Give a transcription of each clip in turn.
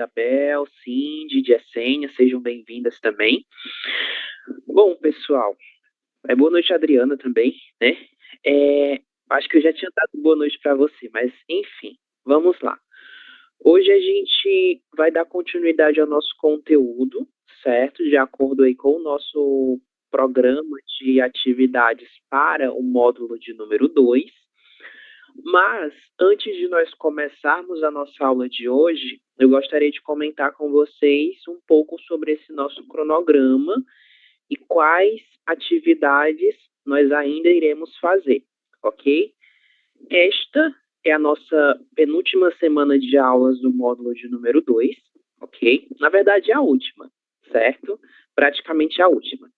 Isabel, Cindy, Jessênia, sejam bem-vindas também. Bom, pessoal, boa noite, Adriana, também, né? Acho que eu já tinha dado boa noite para você, mas enfim, vamos lá. Hoje a gente vai dar continuidade ao nosso conteúdo, certo? De acordo aí com o nosso programa de atividades para o módulo de número 2. Mas, antes de nós começarmos a nossa aula de hoje, eu gostaria de comentar com vocês um pouco sobre esse nosso cronograma e quais atividades nós ainda iremos fazer, ok? Esta é a nossa penúltima semana de aulas do módulo de número 2, ok? Na verdade, é a última, certo? Praticamente a última.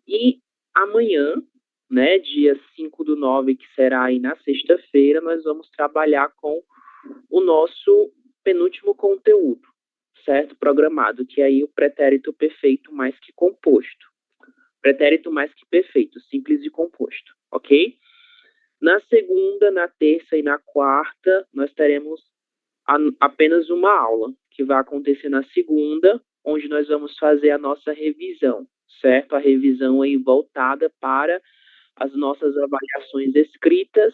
E amanhã, né, dia 5/9, que será aí na sexta-feira, nós vamos trabalhar com o nosso penúltimo conteúdo, certo? Programado, que é aí o pretérito perfeito mais que composto. Pretérito mais que perfeito, simples e composto, ok? Na segunda, na terça e na quarta, nós teremos apenas uma aula, que vai acontecer na segunda, onde nós vamos fazer a nossa revisão, certo? A revisão aí voltada para as nossas avaliações escritas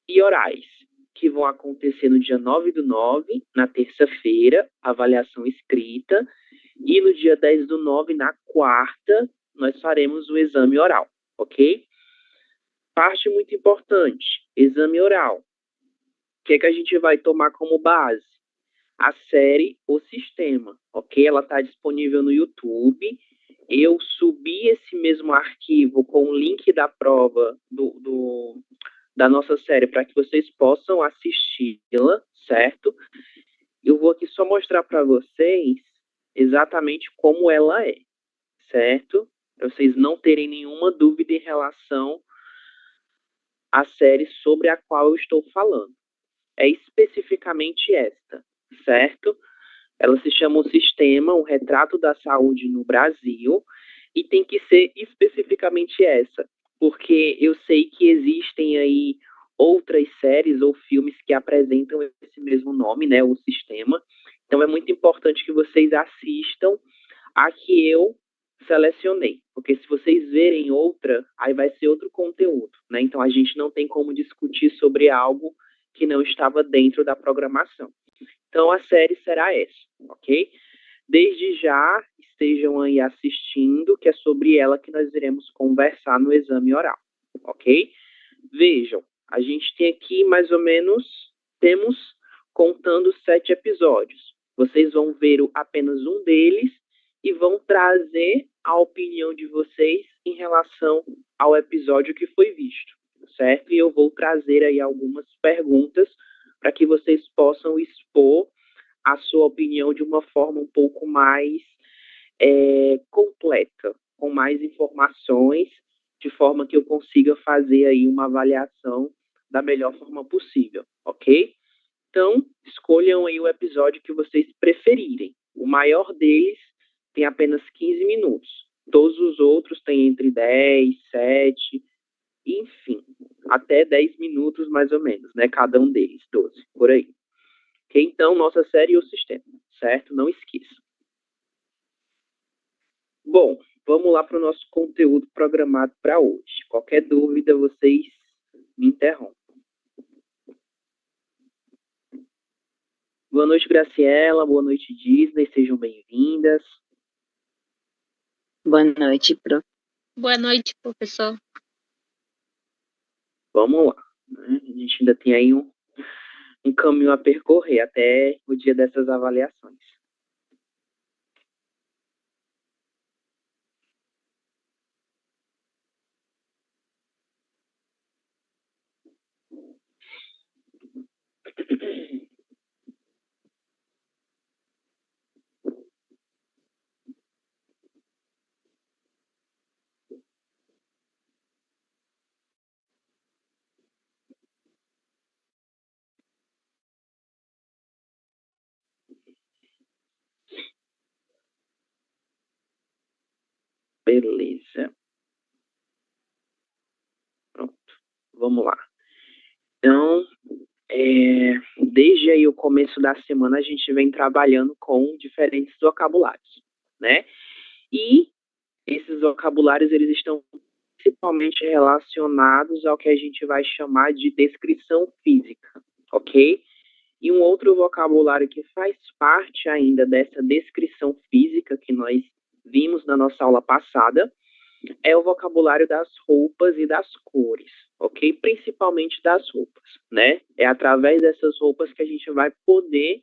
e orais, que vão acontecer no dia 9/9, na terça-feira, avaliação escrita, e no dia 10/9, na quarta, nós faremos o exame oral, ok? Parte muito importante, exame oral. O que é que a gente vai tomar como base? A série O Sistema, ok? Ela está disponível no YouTube. Eu subi esse mesmo arquivo com o link da prova da nossa série para que vocês possam assisti-la, certo? Eu vou aqui só mostrar para vocês exatamente como ela é, certo? Para vocês não terem nenhuma dúvida em relação à série sobre a qual eu estou falando. É especificamente esta, certo? Ela se chama O Sistema, um retrato da saúde no Brasil, e tem que ser especificamente essa, porque eu sei que existem aí outras séries ou filmes que apresentam esse mesmo nome, né, O Sistema. Então é muito importante que vocês assistam a que eu selecionei, porque se vocês verem outra, aí vai ser outro conteúdo, né? Então a gente não tem como discutir sobre algo que não estava dentro da programação. Então a série será essa, ok? Desde já estejam aí assistindo, que é sobre ela que nós iremos conversar no exame oral, ok? Vejam, a gente tem aqui mais ou menos, temos contando 7 episódios. Vocês vão ver apenas um deles e vão trazer a opinião de vocês em relação ao episódio que foi visto, certo? E eu vou trazer aí algumas perguntas para que vocês possam expor a sua opinião de uma forma um pouco mais completa, com mais informações, de forma que eu consiga fazer aí uma avaliação da melhor forma possível, ok? Então, escolham aí o episódio que vocês preferirem. O maior deles tem apenas 15 minutos. Todos os outros têm entre 10, 7, enfim, até 10 minutos mais ou menos, né? Cada um deles, 12, por aí. Ok? Então, nossa série O Sistema, certo? Não esqueça. Bom, vamos lá para o nosso conteúdo programado para hoje. Qualquer dúvida, vocês me interrompem. Boa noite, Graciela. Boa noite, Disney. Sejam bem-vindas. Boa noite, prof. Boa noite, professor. Vamos lá, né? A gente ainda tem aí um caminho a percorrer até o dia dessas avaliações. Beleza. Pronto. Vamos lá. Então, Desde aí o começo da semana a gente vem trabalhando com diferentes vocabulários, né? E esses vocabulários eles estão principalmente relacionados ao que a gente vai chamar de descrição física, ok? E um outro vocabulário que faz parte ainda dessa descrição física que nós vimos na nossa aula passada é o vocabulário das roupas e das cores, ok? Principalmente das roupas, né? É através dessas roupas que a gente vai poder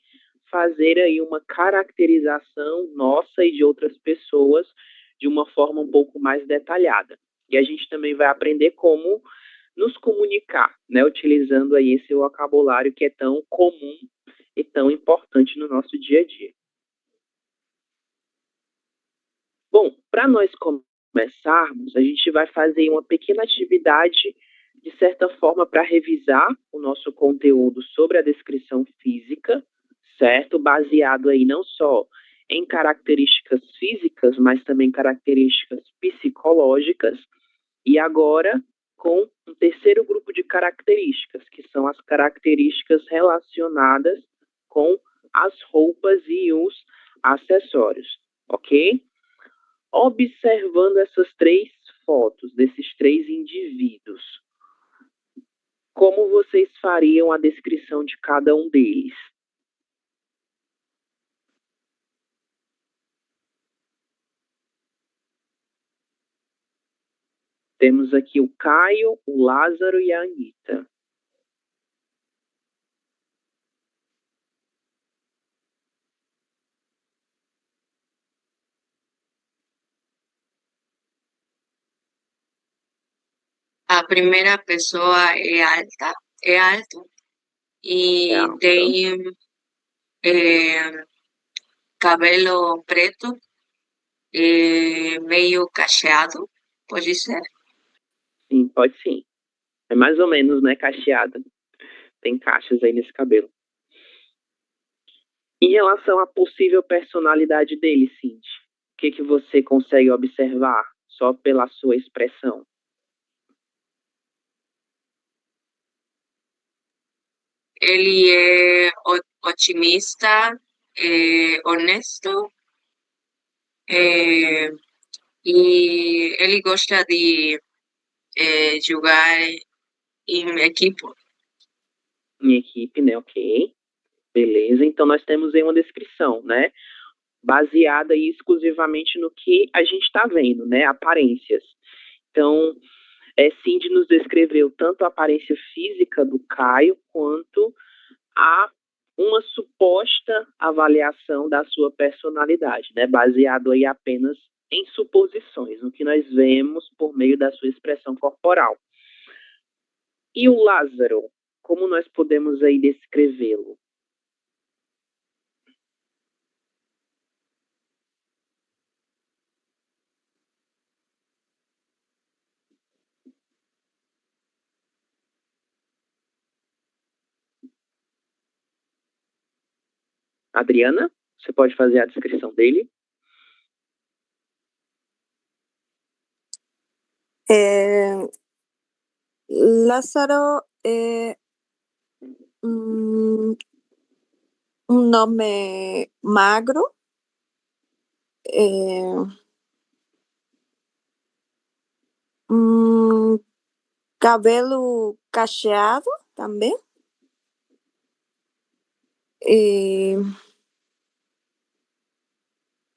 fazer aí uma caracterização nossa e de outras pessoas de uma forma um pouco mais detalhada. E a gente também vai aprender como nos comunicar, né? Utilizando aí esse vocabulário que é tão comum e tão importante no nosso dia a dia. Bom, para nós começarmos, a gente vai fazer uma pequena atividade, de certa forma, para revisar o nosso conteúdo sobre a descrição física, certo? Baseado aí não só em características físicas, mas também características psicológicas. E agora, com um terceiro grupo de características, que são as características relacionadas com as roupas e os acessórios, ok? Observando essas três fotos desses três indivíduos, como vocês fariam a descrição de cada um deles? Temos aqui o Caio, o Lázaro e a Anitta. A primeira pessoa é alto e tem cabelo preto, meio cacheado, pode ser? Sim, pode sim. É mais ou menos, né, cacheada. Tem caixas aí nesse cabelo. Em relação à possível personalidade dele, Cindy, o que você consegue observar só pela sua expressão? Ele é otimista, honesto, e ele gosta de jogar em equipe. Em equipe, né? Ok. Beleza. Então nós temos aí uma descrição, né? Baseada aí exclusivamente no que a gente está vendo, né? Aparências. Então, Cindy nos descreveu tanto a aparência física do Caio quanto a uma suposta avaliação da sua personalidade, né? Baseado aí apenas em suposições, no que nós vemos por meio da sua expressão corporal. E o Lázaro, como nós podemos aí descrevê-lo? Adriana, você pode fazer a descrição dele? Lázaro é um nome magro, cabelo cacheado também,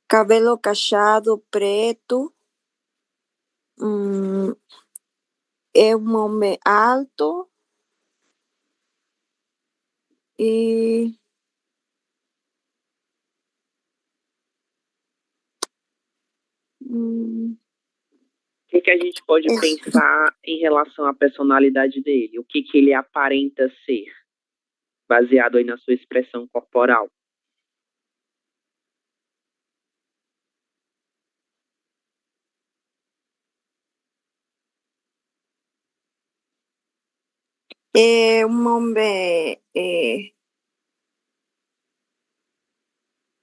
cabelo cacheado preto, é um homem alto e O que a gente pode pensar em relação à personalidade dele? O que ele aparenta ser, baseado aí na sua expressão corporal? é um homem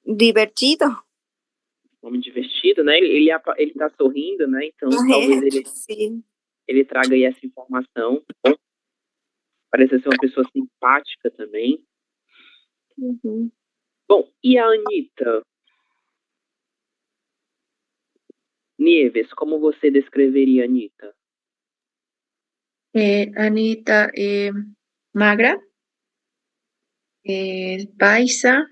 divertido. Homem divertido, né? Ele tá sorrindo, né? Então talvez Sim. ele traga aí essa informação. Parece ser uma pessoa simpática também. Uhum. Bom, e a Anitta? Nieves, como você descreveria a Anitta? Anita, magra, paisa,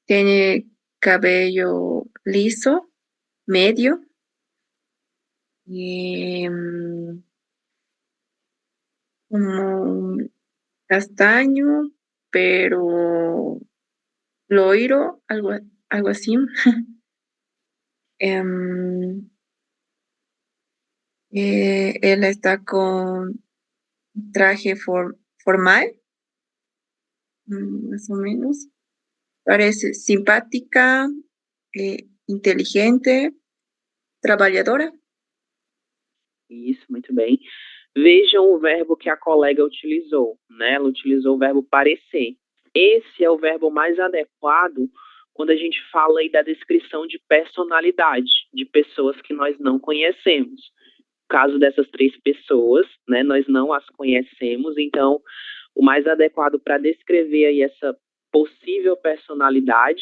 tiene cabello liso, medio, como castaño, pero loiro, algo así. Él está con traje formal, más o menos. Parece simpática, inteligente, trabajadora. Isso, muito bem. Vejam o verbo que a colega utilizou, né? Ela utilizou o verbo parecer. Esse é o verbo mais adequado quando a gente fala aí da descrição de personalidade de pessoas que nós não conhecemos. No caso dessas 3 pessoas, né, nós não as conhecemos, então o mais adequado para descrever aí essa possível personalidade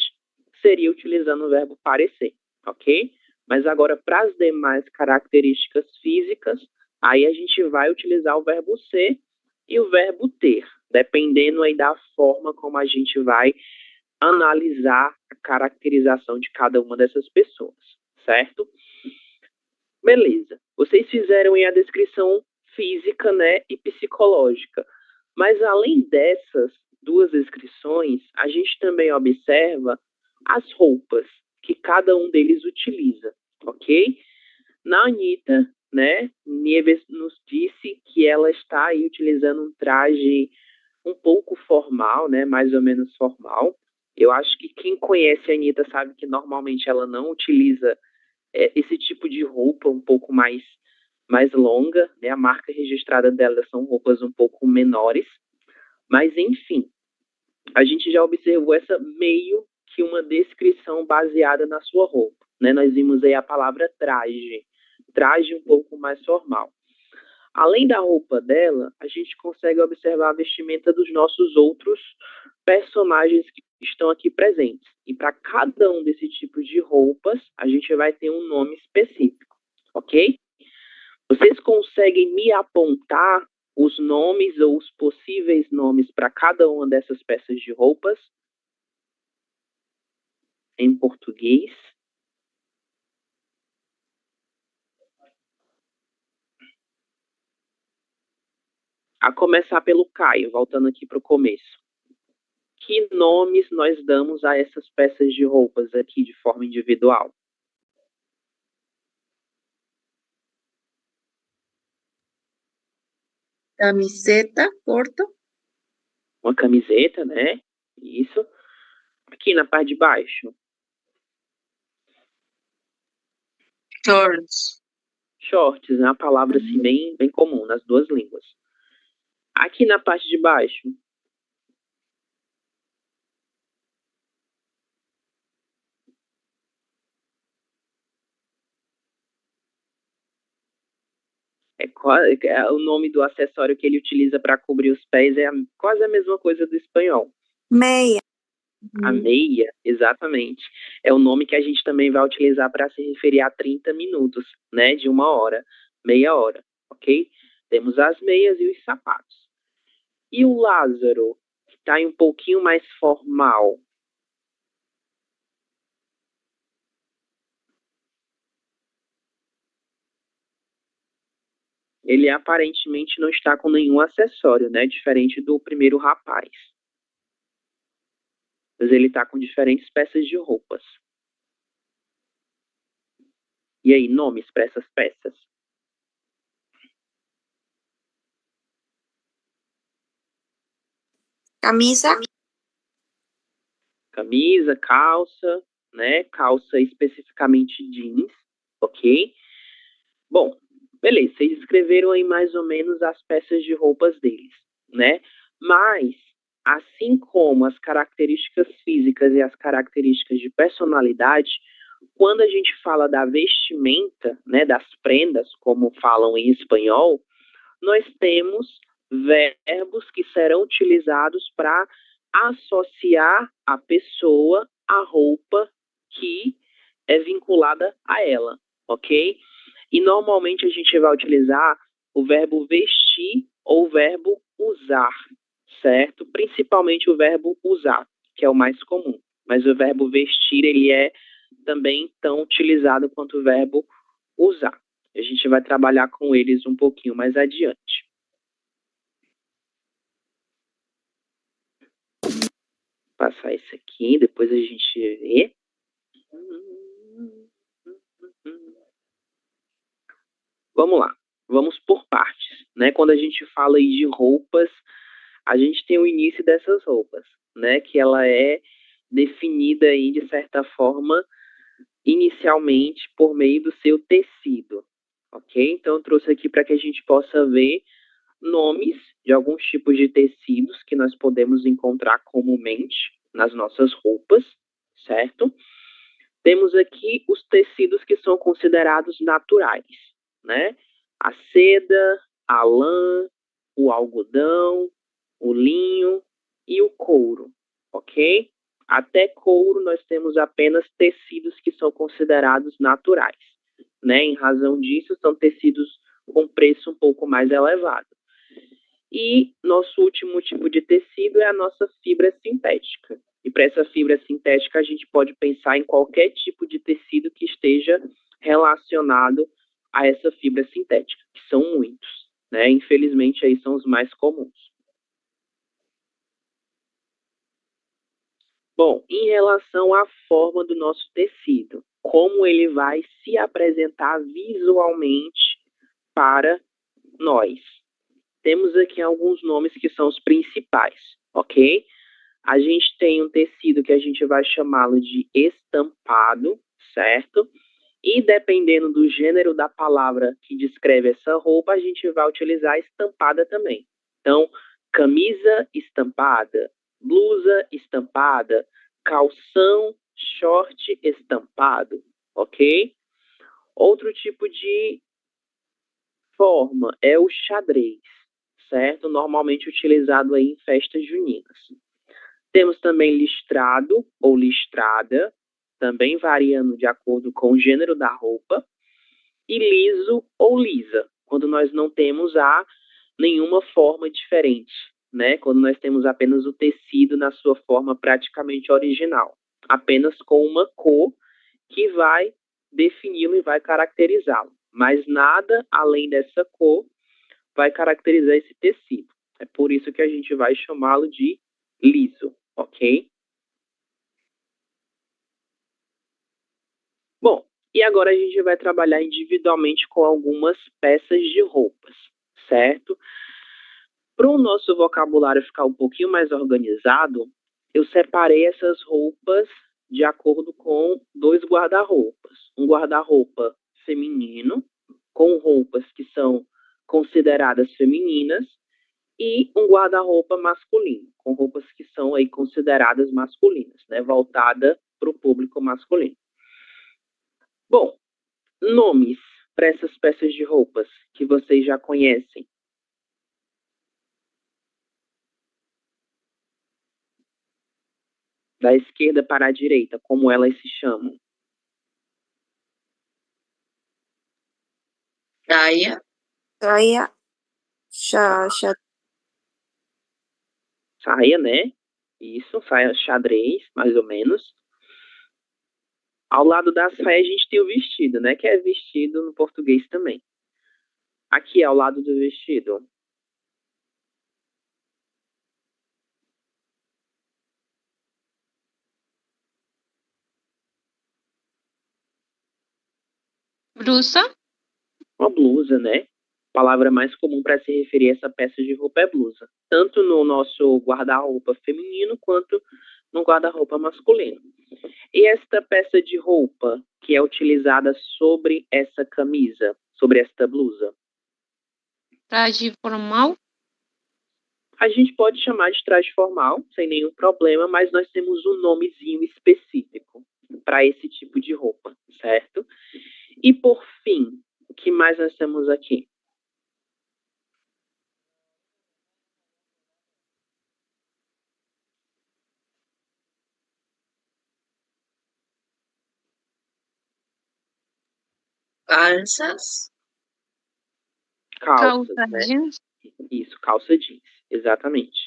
seria utilizando o verbo parecer, ok? Mas agora, para as demais características físicas, aí a gente vai utilizar o verbo ser e o verbo ter, dependendo aí da forma como a gente vai analisar a caracterização de cada uma dessas pessoas, certo? Beleza. Vocês fizeram aí a descrição física, né, e psicológica. Mas além dessas 2 descrições, a gente também observa as roupas que cada um deles utiliza, ok? Na Anitta, né, Nieves nos disse que ela está aí utilizando um traje um pouco formal, né, mais ou menos formal. Eu acho que quem conhece a Anitta sabe que normalmente ela não utiliza esse tipo de roupa um pouco mais longa, né? A marca registrada dela são roupas um pouco menores, mas enfim, a gente já observou essa meio que uma descrição baseada na sua roupa, né? Nós vimos aí a palavra traje um pouco mais formal. Além da roupa dela, a gente consegue observar a vestimenta dos nossos outros personagens que estão aqui presentes. E para cada um desses tipos de roupas, a gente vai ter um nome específico, ok? Vocês conseguem me apontar os nomes ou os possíveis nomes para cada uma dessas peças de roupas em português? A começar pelo Caio, voltando aqui para o começo. Que nomes nós damos a essas peças de roupas aqui de forma individual? Camiseta, corto. Uma camiseta, né? Isso. Aqui na parte de baixo. Shorts. Shorts, é uma palavra assim bem comum nas 2 línguas. Aqui na parte de baixo. O nome do acessório que ele utiliza para cobrir os pés é quase a mesma coisa do espanhol. Meia. A meia, exatamente. É o nome que a gente também vai utilizar para se referir a 30 minutos, né? De 1 hora, meia hora, ok? Temos as meias e os sapatos. E o Lázaro, que está um pouquinho mais formal. Ele aparentemente não está com nenhum acessório, né? Diferente do primeiro rapaz. Mas ele está com diferentes peças de roupas. E aí, nomes para essas peças? Camisa. Camisa, calça, né? Calça especificamente jeans, ok? Bom, beleza, vocês escreveram aí mais ou menos as peças de roupas deles, né? Mas, assim como as características físicas e as características de personalidade, Quando a gente fala da vestimenta, né, das prendas, como falam em espanhol, nós temos verbos que serão utilizados para associar a pessoa à roupa que é vinculada a ela, ok? E normalmente a gente vai utilizar o verbo vestir ou o verbo usar, certo? Principalmente o verbo usar, que é o mais comum. Mas o verbo vestir, ele é também tão utilizado quanto o verbo usar. A gente vai trabalhar com eles um pouquinho mais adiante. Vou passar isso aqui, depois a gente vê. Vamos lá, vamos por partes, né? Quando a gente fala aí de roupas, a gente tem o início dessas roupas, né? Que ela é definida aí de certa forma inicialmente por meio do seu tecido, ok? Então eu trouxe aqui para que a gente possa ver nomes de alguns tipos de tecidos que nós podemos encontrar comumente nas nossas roupas, certo? Temos aqui os tecidos que são considerados naturais, né? A seda, a lã, o algodão, o linho e o couro, ok? Até couro nós temos apenas tecidos que são considerados naturais, né? Em razão disso, são tecidos com preço um pouco mais elevado. E nosso último tipo de tecido é a nossa fibra sintética. E para essa fibra sintética, a gente pode pensar em qualquer tipo de tecido que esteja relacionado a essa fibra sintética, que são muitos, né? Infelizmente, aí são os mais comuns. Bom, em relação à forma do nosso tecido, como ele vai se apresentar visualmente para nós. Temos aqui alguns nomes que são os principais, ok? A gente tem um tecido que a gente vai chamá-lo de estampado, certo? E dependendo do gênero da palavra que descreve essa roupa, a gente vai utilizar estampada também. Então, camisa estampada, blusa estampada, calção, short estampado, ok? Outro tipo de forma é o xadrez, certo? Normalmente utilizado aí em festas juninas. Temos também listrado ou listrada, também variando de acordo com o gênero da roupa, e liso ou lisa, quando nós não temos nenhuma forma diferente, né? Quando nós temos apenas o tecido na sua forma praticamente original, apenas com uma cor que vai defini-lo e vai caracterizá-lo, mas nada além dessa cor vai caracterizar esse tecido. É por isso que a gente vai chamá-lo de liso, ok? Bom, e agora a gente vai trabalhar individualmente com algumas peças de roupas, certo? Para o nosso vocabulário ficar um pouquinho mais organizado, eu separei essas roupas de acordo com dois guarda-roupas. Um guarda-roupa feminino, com roupas que são consideradas femininas, e um guarda-roupa masculino, com roupas que são aí consideradas masculinas, né, voltada para o público masculino. Bom, nomes para essas peças de roupas que vocês já conhecem. Da esquerda para a direita, como elas se chamam? Saia, Saia, Saia, né? Isso, saia xadrez, mais ou menos. Ao lado da saia a gente tem o vestido, né? Que é vestido no português também. Aqui ao lado do vestido. Blusa, Uma blusa, né? A palavra mais comum para se referir a essa peça de roupa é blusa. Tanto no nosso guarda-roupa feminino quanto no guarda-roupa masculino. E esta peça de roupa que é utilizada sobre essa camisa, sobre esta blusa? traje formal, A gente pode chamar de traje formal, sem nenhum problema, mas nós temos um nomezinho específico. para esse tipo de roupa, certo? E por fim, o que mais nós temos aqui? Calças. Calças, Calça né? jeans. Isso, calça jeans, exatamente.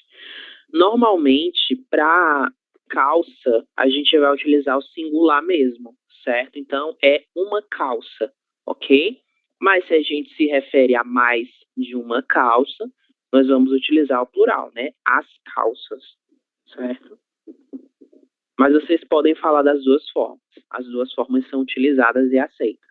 Normalmente, para calça, a gente vai utilizar o singular mesmo, certo? Então, é uma calça, ok? Mas se a gente se refere a mais de uma calça, nós vamos utilizar o plural, né? As calças, certo? Mas vocês podem falar das duas formas. As duas formas são utilizadas e aceitas.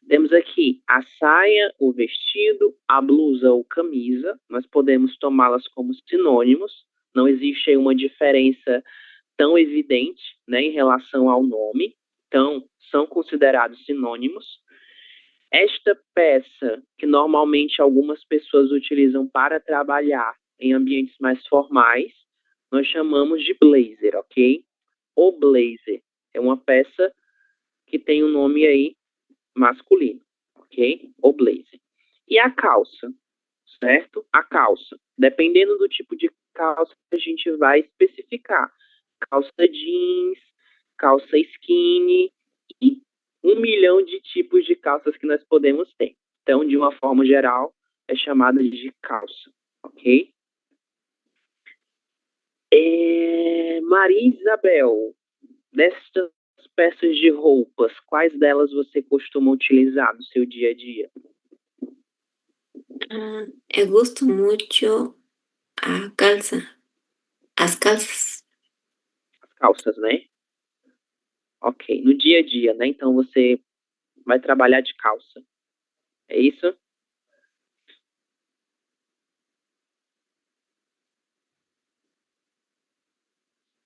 Temos aqui a saia, o vestido, a blusa ou camisa. Nós podemos tomá-las como sinônimos. Não existe aí uma diferença tão evidente, né, em relação ao nome. Então, são considerados sinônimos. Esta peça, que normalmente algumas pessoas utilizam para trabalhar em ambientes mais formais, nós chamamos de blazer, ok? O blazer é uma peça que tem um nome aí masculino, ok? O blazer. E a calça, certo? A calça. Dependendo do tipo de calça, a gente vai especificar. Calça jeans, calça skinny e 1 milhão de tipos de calças que nós podemos ter. Então, de uma forma geral, é chamada de calça, ok? Maria Isabel, dessas peças de roupas, quais delas você costuma utilizar no seu dia a dia? Eu gosto muito a calça, as calças. Calças, né? Ok. No dia a dia, né? Então você vai trabalhar de calça. É isso?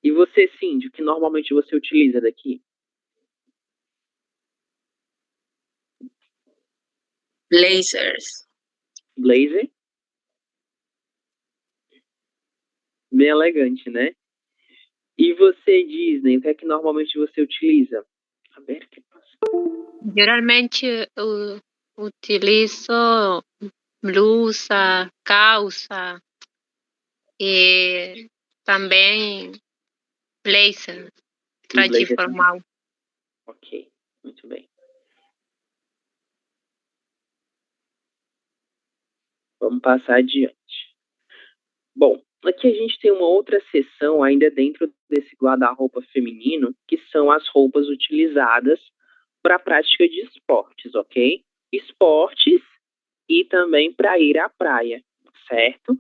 E você, Cindy, o que normalmente você utiliza daqui? Blazers. Blazer? Bem elegante, né? E você, Disney, o que é que normalmente você utiliza? A ver, que passa. Geralmente eu utilizo blusa, calça e também blazer, E traje blazer também. formal. Ok, muito bem. Vamos passar adiante. Bom, aqui a gente tem uma outra seção ainda dentro desse guarda-roupa feminino, que são as roupas utilizadas para a prática de esportes, ok? Esportes e também para ir à praia, certo?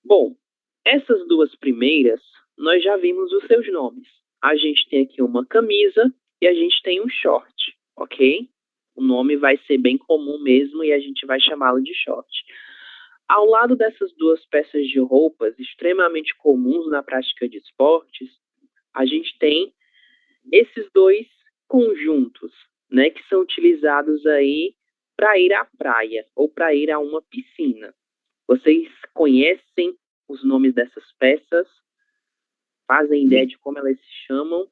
Bom, essas duas primeiras, nós já vimos os seus nomes. A gente tem aqui uma camisa e a gente tem um short, ok? O nome vai ser bem comum mesmo e a gente vai chamá-lo de short. Ao lado dessas duas peças de roupas extremamente comuns na prática de esportes, a gente tem esses dois conjuntos, né, que são utilizados aí para ir à praia ou para ir a uma piscina. Vocês conhecem os nomes dessas peças? Fazem ideia de como elas se chamam?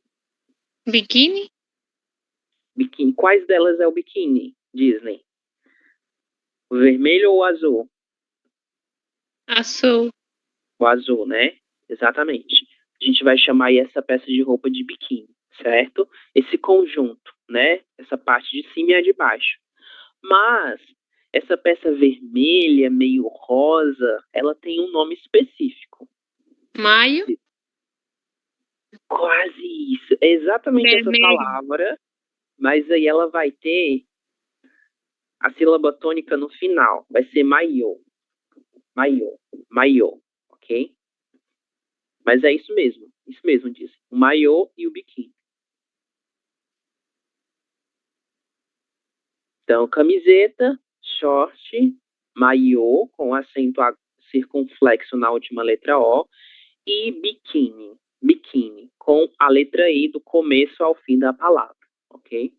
Biquíni? Biquíni. Quais delas é o biquíni, Disney? O vermelho ou o azul? Azul. O azul, né? Exatamente. A gente vai chamar aí essa peça de roupa de biquíni, certo? Esse conjunto, né? Essa parte de cima e a de baixo. Mas essa peça vermelha, meio rosa, ela tem um nome específico. Maio? Quase isso. É exatamente essa Vermelho. palavra, mas aí ela vai ter a sílaba tônica no final. Vai ser maiô. Maiô. Maiô. Ok? Mas é isso mesmo, diz. O maiô e o biquíni. Então, camiseta, short, maiô, com acento circunflexo na última letra O, e biquíni. Biquíni, com a letra I do começo ao fim da palavra, ok?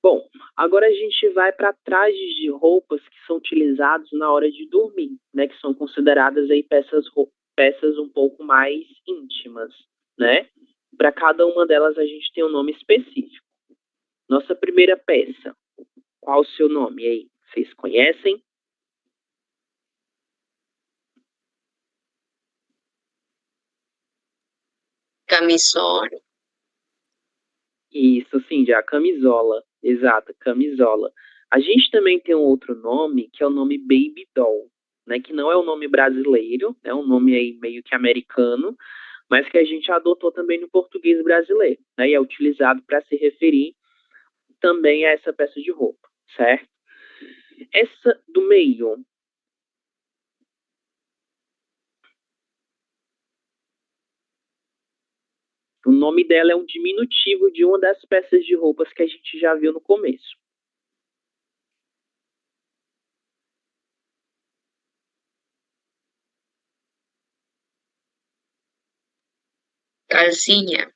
Bom, agora a gente vai para trajes de roupas que são utilizados na hora de dormir, né? Que são consideradas aí peças peças um pouco mais íntimas, né? Para cada uma delas a gente tem um nome específico. Nossa primeira peça, qual o seu nome aí? Vocês conhecem? Camisón. Isso, sim, já camisola. Exato, camisola. A gente também tem um outro nome, que é o nome Baby Doll, né? Que não é um nome brasileiro, é um nome aí meio que americano, mas que a gente adotou também no português brasileiro, né? E é utilizado para se referir também a essa peça de roupa, certo? Essa do meio, o nome dela é um diminutivo de uma das peças de roupas que a gente já viu no começo. Calcinha.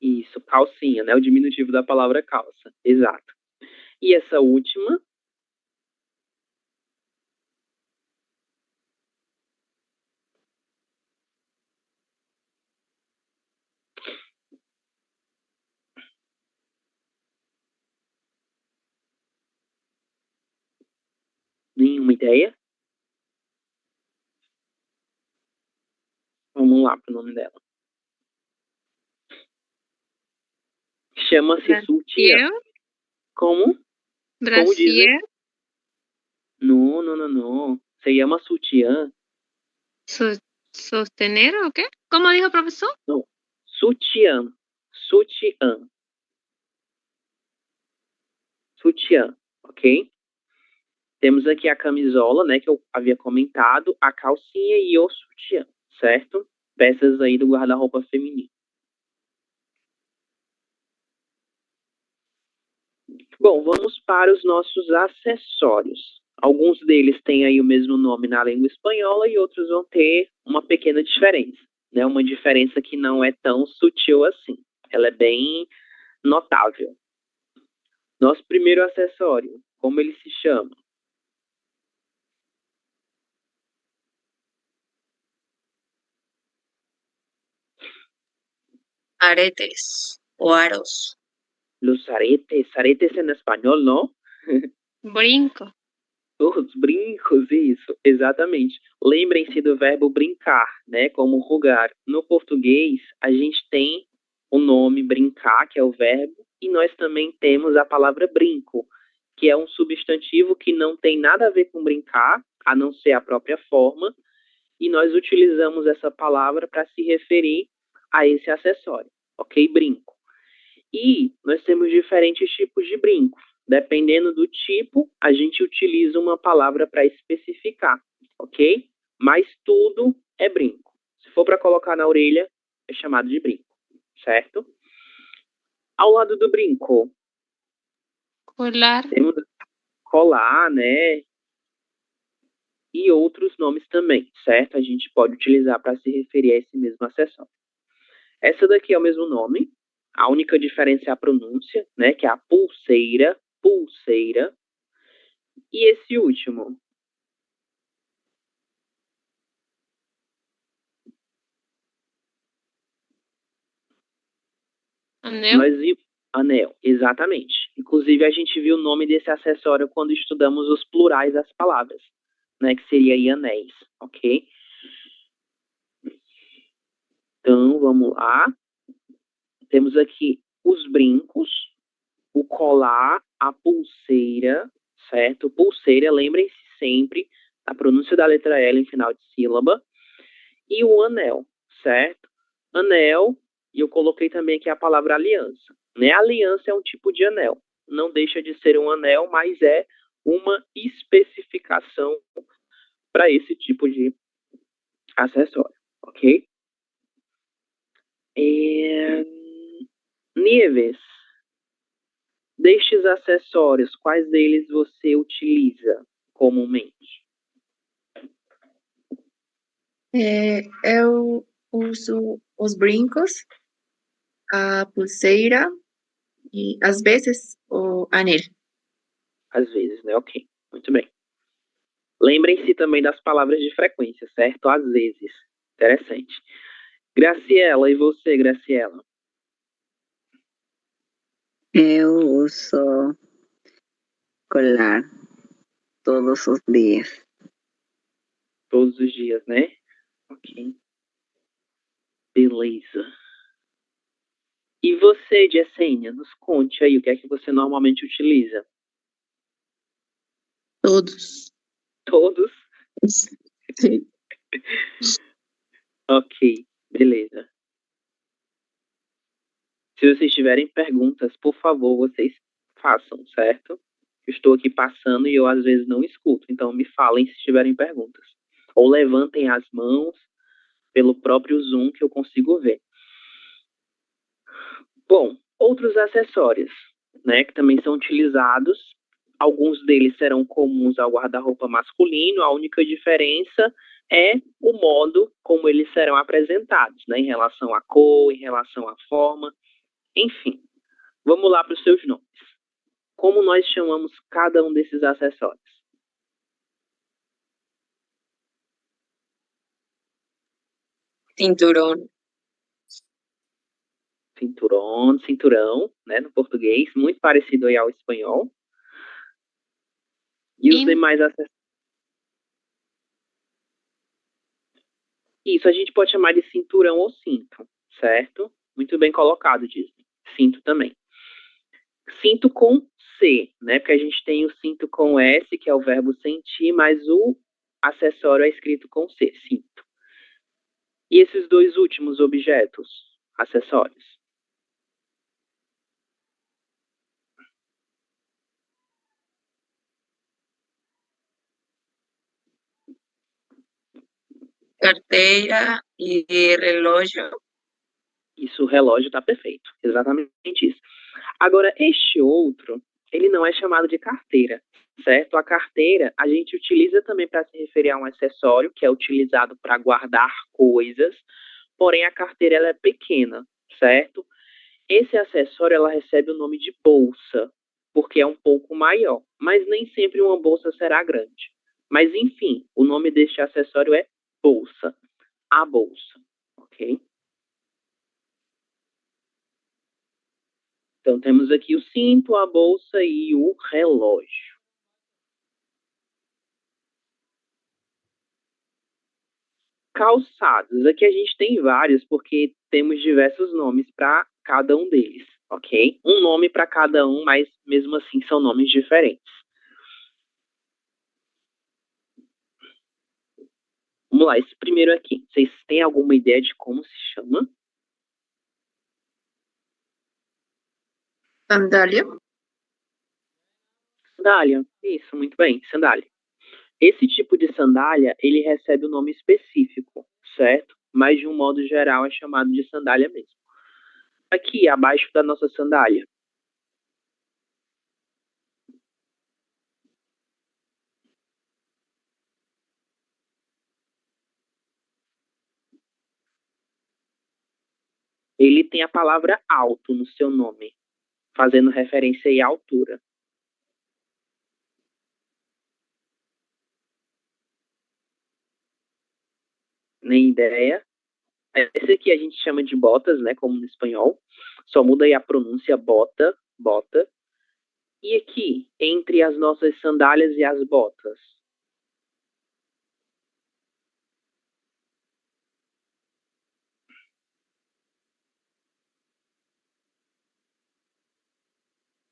Isso, calcinha, né? O diminutivo da palavra calça. Exato. E essa última, nenhuma ideia? Vamos lá pro nome dela. Chama-se sutiã. Brasier, Como? Como dizem? brasier, Não, não, não, não. Se llama sutiã. sostener o qué? ¿Cómo dijo, profesor? Não. Sutiã. Sutiã. Sutiã, ok? Temos aqui a camisola, né, que eu havia comentado, a calcinha e o sutiã, certo? Peças aí do guarda-roupa feminino. Bom, vamos para os nossos acessórios. Alguns deles têm aí o mesmo nome na língua espanhola e outros vão ter uma pequena diferença, né? Uma diferença que não é tão sutil assim. Ela é bem notável. Nosso primeiro acessório, como ele se chama? Aretes o aros. Los aretes. Aretes en español, ¿no? Brinco. Os brincos, isso, exatamente. Lembrem-se do verbo brincar, né? Como rugar. No português, a gente tem o nome brincar, que é o verbo, e nós também temos a palavra brinco, que é um substantivo que não tem nada a ver com brincar, a não ser a própria forma, e nós utilizamos essa palavra para se referir a esse acessório, ok? Brinco. E nós temos diferentes tipos de brinco. Dependendo do tipo, a gente utiliza uma palavra para especificar, ok? Mas tudo é brinco. Se for para colocar na orelha, é chamado de brinco, certo? Ao lado do brinco, Colar. temos colar, né? E outros nomes também, certo? A gente pode utilizar para se referir a esse mesmo acessório. Essa daqui é o mesmo nome, a única diferença é a pronúncia, né? Que é a pulseira, pulseira. E esse último? Anel. Nós vimos anel, exatamente. Inclusive, a gente viu o nome desse acessório quando estudamos os plurais das palavras, né? Que seria aí anéis, ok? Então, vamos lá. Temos aqui os brincos, o colar, a pulseira, certo? Pulseira, lembrem-se sempre da pronúncia da letra L em final de sílaba. E o anel, certo? Anel, e eu coloquei também aqui a palavra aliança. Né? Aliança é um tipo de anel. Não deixa de ser um anel, mas é uma especificação para esse tipo de acessório, ok? Nieves, destes acessórios, quais deles você utiliza comumente? Eu uso os brincos, a pulseira e às vezes o anel. Às vezes, né? Ok, muito bem. Lembrem-se também das palavras de frequência, certo? Às vezes. Interessante. Graciela, e você, Graciela? Eu uso colar todos os dias. Todos os dias, né? Ok. Beleza. E você, Jessênia, nos conte aí o que é que você normalmente utiliza. Todos. Todos? Sim. Ok, beleza. Se vocês tiverem perguntas, por favor, vocês façam, certo? Eu estou aqui passando e eu às vezes não escuto, então me falem se tiverem perguntas. Ou levantem as mãos pelo próprio Zoom que eu consigo ver. Bom, outros acessórios, né, que também são utilizados. Alguns deles serão comuns ao guarda-roupa masculino, a única diferença é o modo como eles serão apresentados, né, em relação à cor, em relação à forma, enfim. Vamos lá para os seus nomes. Como nós chamamos cada um desses acessórios? Cinturón. Cinturão, cinturão, né, no português, muito parecido aí ao espanhol. E os demais acessórios? Isso a gente pode chamar de cinturão ou cinto, certo? Muito bem colocado, diz. Cinto também. Cinto com C, né? Porque a gente tem o cinto com S, que é o verbo sentir, mas o acessório é escrito com C, cinto. E esses dois últimos objetos, acessórios? Carteira e relógio. Isso, o relógio está perfeito. Exatamente isso. Agora, este outro, ele não é chamado de carteira, certo? A carteira a gente utiliza também para se referir a um acessório que é utilizado para guardar coisas, porém a carteira ela é pequena, certo? Esse acessório ela recebe o nome de bolsa, porque é um pouco maior, mas nem sempre uma bolsa será grande. Mas enfim, o nome deste acessório é bolsa, a bolsa, ok? Então, temos aqui o cinto, a bolsa e o relógio. Calçados. Aqui a gente tem vários, porque temos diversos nomes para cada um deles, ok? Um nome para cada um, mas mesmo assim são nomes diferentes. Vamos lá, esse primeiro aqui. Vocês têm alguma ideia de como se chama? Sandália. Sandália. Isso, muito bem, sandália. Esse tipo de sandália, ele recebe um nome específico, certo? Mas de um modo geral é chamado de sandália mesmo. Aqui, abaixo da nossa sandália. Ele tem a palavra alto no seu nome, fazendo referência aí à altura. Nem ideia. Esse aqui a gente chama de botas, né, como no espanhol. Só muda aí a pronúncia bota, bota. E aqui, entre as nossas sandálias e as botas?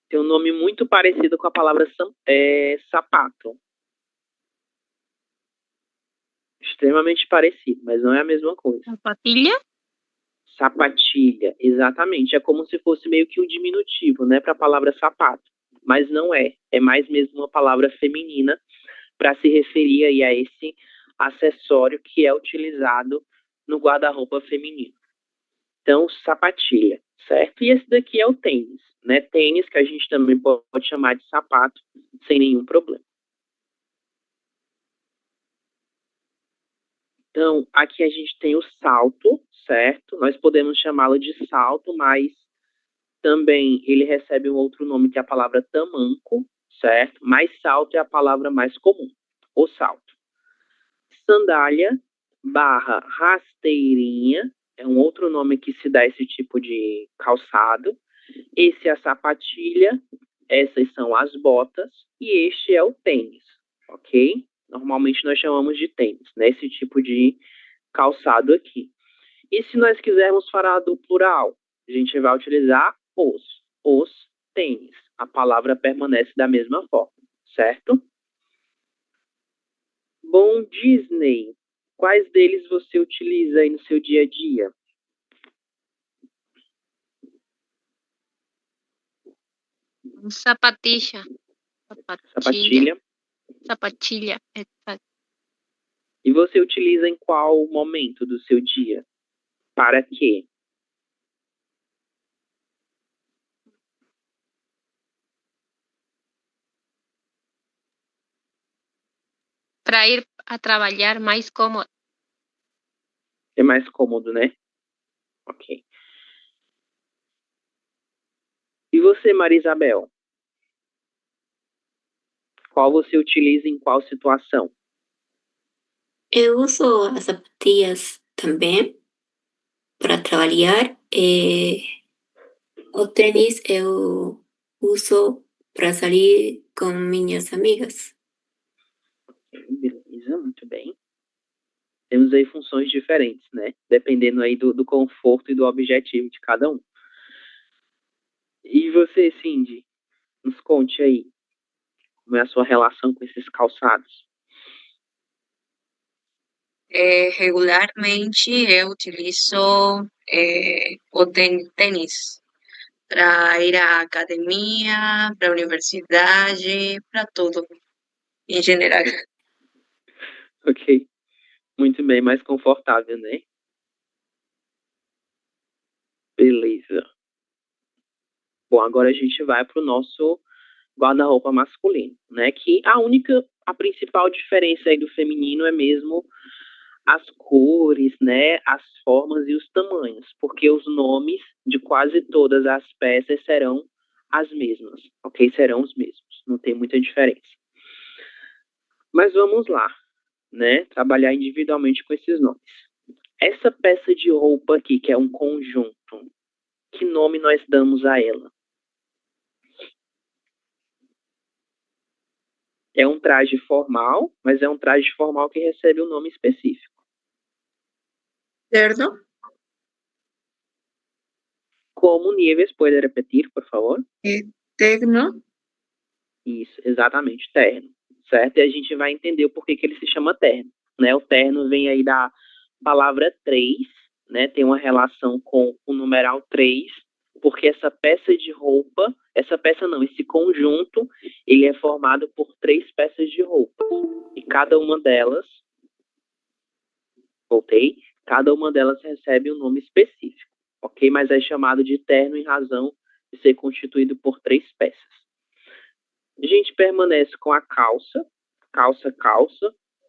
Tem um nome muito parecido com a palavra sapato. Extremamente parecido, mas não é a mesma coisa. Sapatilha? Sapatilha, exatamente. É como se fosse meio que um diminutivo, né, para a palavra sapato. Mas não é. É mais mesmo uma palavra feminina para se referir aí a esse acessório que é utilizado no guarda-roupa feminino. Então, sapatilha, certo? E esse daqui é o tênis, né? Tênis que a gente também pode chamar de sapato sem nenhum problema. Então, aqui a gente tem o salto, certo? Nós podemos chamá-lo de salto, mas também ele recebe um outro nome que é a palavra tamanco, certo? Mas salto é a palavra mais comum, o salto. Sandália, barra rasteirinha, é um outro nome que se dá a esse tipo de calçado. Esse é a sapatilha, essas são as botas e este é o tênis, ok? Normalmente nós chamamos de tênis, né? Esse tipo de calçado aqui. E se nós quisermos falar do plural, a gente vai utilizar os tênis. A palavra permanece da mesma forma, certo? Bom, Disney, quais deles você utiliza aí no seu dia a dia? Zapatilla. Sapatilha. Zapatilla. Exacto. E você utiliza em qual momento do seu dia? Para quê? Para ir a trabalhar mais cómodo. É mais cômodo, né? Ok. E você, Maria Isabel? Qual você utiliza em qual situação? Eu uso as sapatilhas também para trabalhar. O tênis eu uso para sair com minhas amigas. Beleza, muito bem. Temos aí funções diferentes, né? Dependendo aí do conforto e do objetivo de cada um. E você, Cindy? Nos conte aí. Como é a sua relação com esses calçados? Regularmente eu utilizo o tênis para ir à academia, para a universidade, para tudo, em geral. Ok. Muito bem, mais confortável, né? Beleza. Bom, agora a gente vai para o nosso guarda-roupa masculino, né? Que a principal diferença aí do feminino é mesmo as cores, né? As formas e os tamanhos, porque os nomes de quase todas as peças serão as mesmas, ok? Serão os mesmos, não tem muita diferença. Mas vamos lá, né? Trabalhar individualmente com esses nomes. Essa peça de roupa aqui, que é um conjunto, que nome nós damos a ela? É um traje formal, mas é um traje formal que recebe um nome específico. ¿Terno? Como Nieves pode repetir, por favor? Tecno. Isso, exatamente, terno, certo? E a gente vai entender o porquê que ele se chama terno, né? O terno vem aí da palavra 3, né? Tem uma relação com o numeral 3, porque essa peça de roupa, esse conjunto, ele é formado por 3 peças de roupa. E cada uma delas, cada uma delas recebe um nome específico, ok? Mas é chamado de terno em razão de ser constituído por 3 peças. A gente permanece com a calça.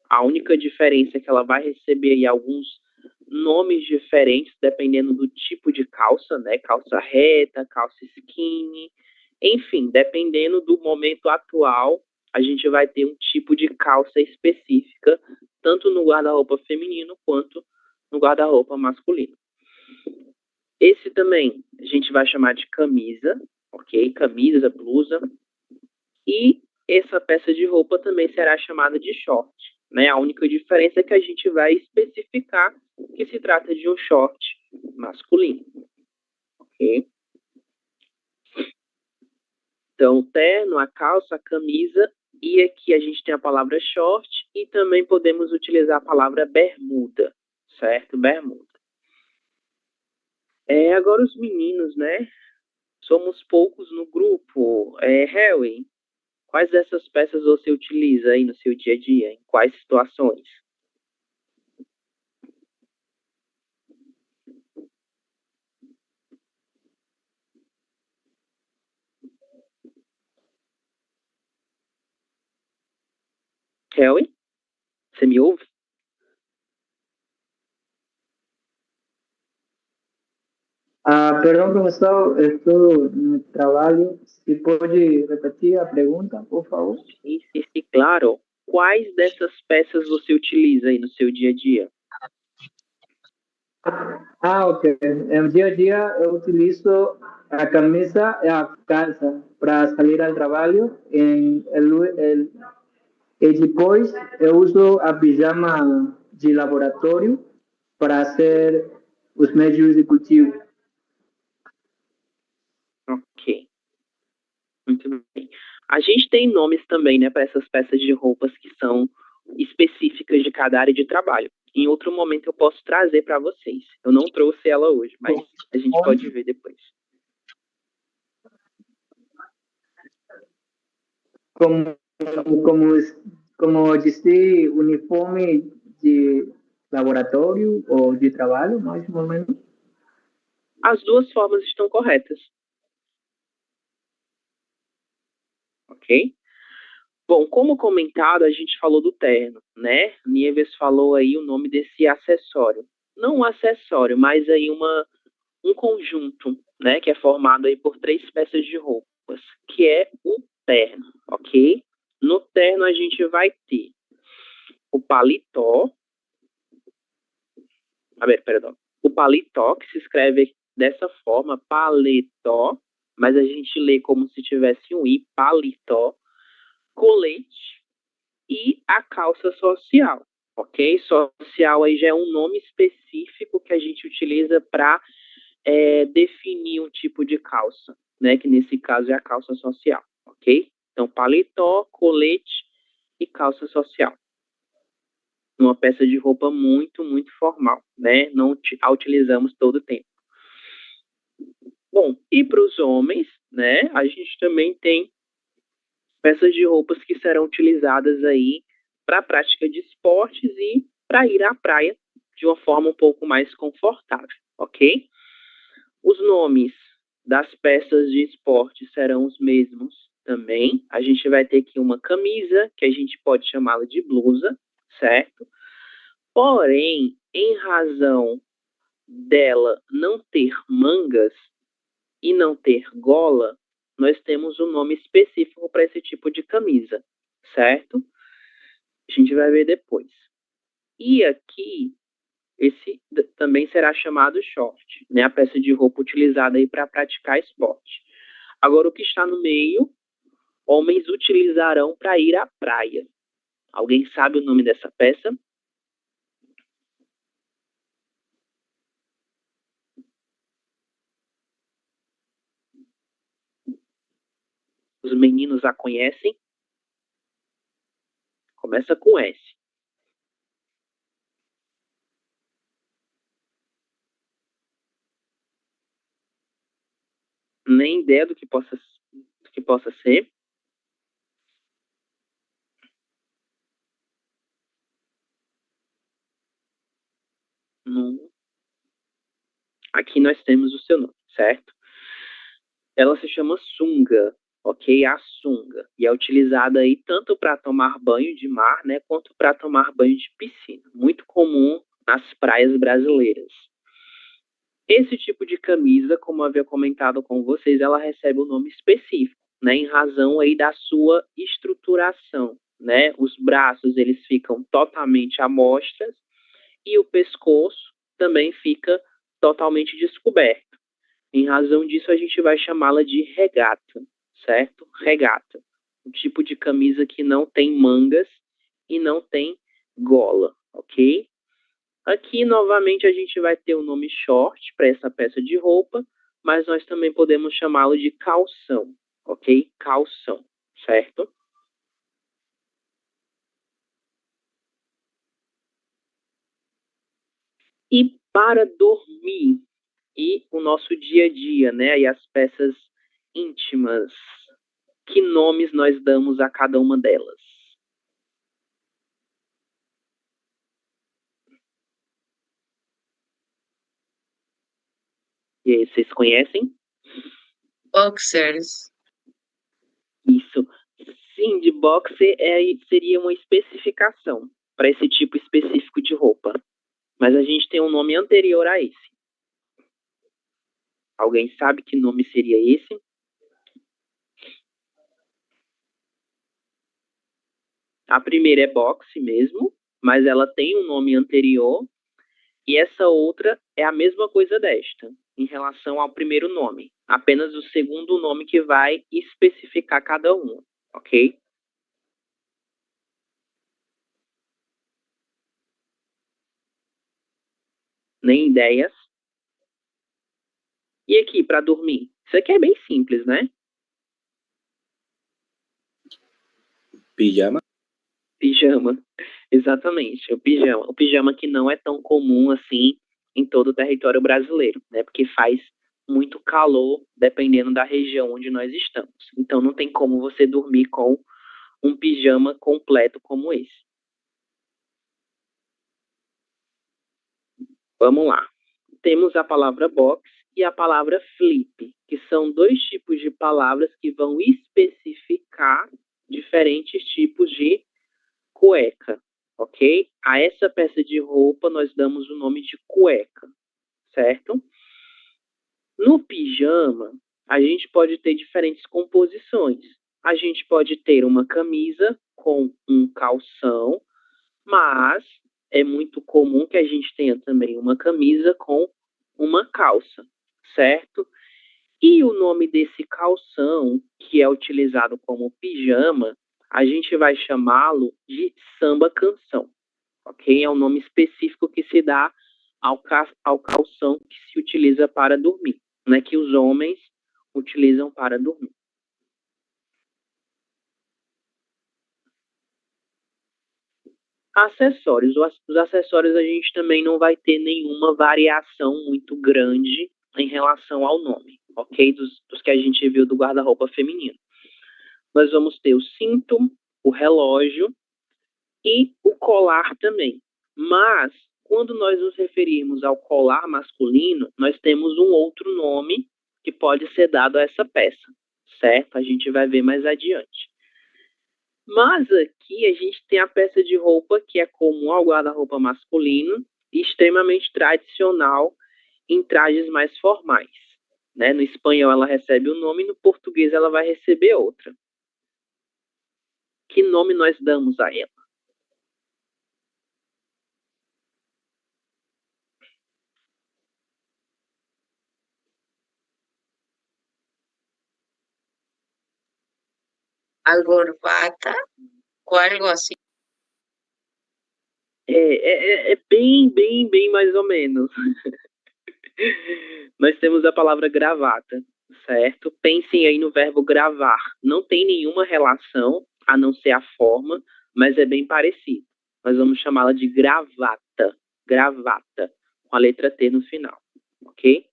A única diferença é que ela vai receber aí alguns nomes diferentes, dependendo do tipo de calça, né? Calça reta, calça skinny, enfim, dependendo do momento atual, a gente vai ter um tipo de calça específica, tanto no guarda-roupa feminino quanto no guarda-roupa masculino. Esse também a gente vai chamar de camisa, ok? Camisa, blusa. E essa peça de roupa também será chamada de short, né? A única diferença é que a gente vai especificar que se trata de um short masculino, ok? Então, o terno, a calça, a camisa, e aqui a gente tem a palavra short e também podemos utilizar a palavra bermuda, certo? Bermuda. Agora os meninos, né? Somos poucos no grupo. Harry, quais dessas peças você utiliza aí no seu dia a dia? Em quais situações? Harry, você me ouve? Perdão, professor, estou no trabalho. Se pode repetir a pergunta, por favor? Sim, claro. Quais dessas peças você utiliza aí no seu dia a dia? Ok. En día a día eu utilizo a camisa e a calça para sair ao trabalho. E depois eu uso a pijama de laboratório para fazer os médios de cultivo. Ok, muito bem. A gente tem nomes também, né, para essas peças de roupas que são específicas de cada área de trabalho. Em outro momento eu posso trazer para vocês. Eu não trouxe ela hoje, mas a gente pode ver depois. Como, como, como disse, uniforme de laboratório ou de trabalho, mais ou menos. As duas formas estão corretas. Ok? Bom, como comentado, a gente falou do terno, né? Nieves falou aí o nome desse acessório. Não um acessório, mas aí um conjunto, né? Que é formado aí por 3 peças de roupas, que é o terno, ok? No terno a gente vai ter o paletó, perdão, o paletó, que se escreve dessa forma, paletó, mas a gente lê como se tivesse um i, paletó, colete e a calça social, ok? Social aí já é um nome específico que a gente utiliza para definir um tipo de calça, né? Que nesse caso é a calça social, ok? Então, paletó, colete e calça social. Uma peça de roupa muito, muito formal, né? Não a utilizamos todo o tempo. Bom, e para os homens, né? A gente também tem peças de roupas que serão utilizadas aí para a prática de esportes e para ir à praia de uma forma um pouco mais confortável, ok? Os nomes das peças de esporte serão os mesmos também. A gente vai ter aqui uma camisa, que a gente pode chamá-la de blusa, certo? Porém, em razão dela não ter mangas e não ter gola, nós temos um nome específico para esse tipo de camisa, certo? A gente vai ver depois. E aqui, esse também será chamado short, né? A peça de roupa utilizada aí para praticar esporte. Agora, o que está no meio, homens utilizarão para ir à praia. Alguém sabe o nome dessa peça? Os meninos a conhecem? Começa com S. Nem ideia do que possa ser. Não. Aqui nós temos o seu nome, certo? Ela se chama sunga, ok? A sunga. E é utilizada aí tanto para tomar banho de mar, né, quanto para tomar banho de piscina. Muito comum nas praias brasileiras. Esse tipo de camisa, como eu havia comentado com vocês, ela recebe um nome específico, né, em razão aí da sua estruturação, né? Os braços, eles ficam totalmente à mostra e o pescoço também fica totalmente descoberto. Em razão disso, a gente vai chamá-la de regata, certo? Regata. Um tipo de camisa que não tem mangas e não tem gola, ok? Aqui, novamente, a gente vai ter o nome short para essa peça de roupa, mas nós também podemos chamá-lo de calção, ok? Calção, certo? E para dormir e o nosso dia a dia, né? E as peças íntimas, que nomes nós damos a cada uma delas? E aí, vocês conhecem? Boxers. Isso. Sim, de boxer seria uma especificação para esse tipo específico de roupa. Mas a gente tem um nome anterior a esse. Alguém sabe que nome seria esse? A primeira é boxe mesmo, mas ela tem um nome anterior. E essa outra é a mesma coisa desta, em relação ao primeiro nome. Apenas o segundo nome que vai especificar cada um, ok? Nem ideias? E aqui, para dormir? Isso aqui é bem simples, né? Pijama. Pijama, exatamente, o pijama. O pijama que não é tão comum assim em todo o território brasileiro, né? Porque faz muito calor dependendo da região onde nós estamos. Então não tem como você dormir com um pijama completo como esse. Vamos lá. Temos a palavra box e a palavra flip, que são dois tipos de palavras que vão especificar diferentes tipos de cueca, ok? A essa peça de roupa nós damos o nome de cueca, certo? No pijama, a gente pode ter diferentes composições. A gente pode ter uma camisa com um calção, mas é muito comum que a gente tenha também uma camisa com uma calça, certo? E o nome desse calção, que é utilizado como pijama, a gente vai chamá-lo de samba canção, ok? É um nome específico que se dá ao calção que se utiliza para dormir, né? Que os homens utilizam para dormir. Acessórios. Os acessórios a gente também não vai ter nenhuma variação muito grande em relação ao nome, ok? Dos que a gente viu do guarda-roupa feminino. Nós vamos ter o cinto, o relógio e o colar também. Mas, quando nós nos referirmos ao colar masculino, nós temos um outro nome que pode ser dado a essa peça, certo? A gente vai ver mais adiante. Mas aqui a gente tem a peça de roupa que é comum ao guarda-roupa masculino e extremamente tradicional em trajes mais formais, né? No espanhol ela recebe um nome, no português ela vai receber outra. Que nome nós damos a ela? Algorbata ou algo assim. É bem mais ou menos. Nós temos a palavra gravata, certo? Pensem aí no verbo gravar. Não tem nenhuma relação, a não ser a forma, mas é bem parecido. Nós vamos chamá-la de gravata. Gravata, com a letra T no final, ok?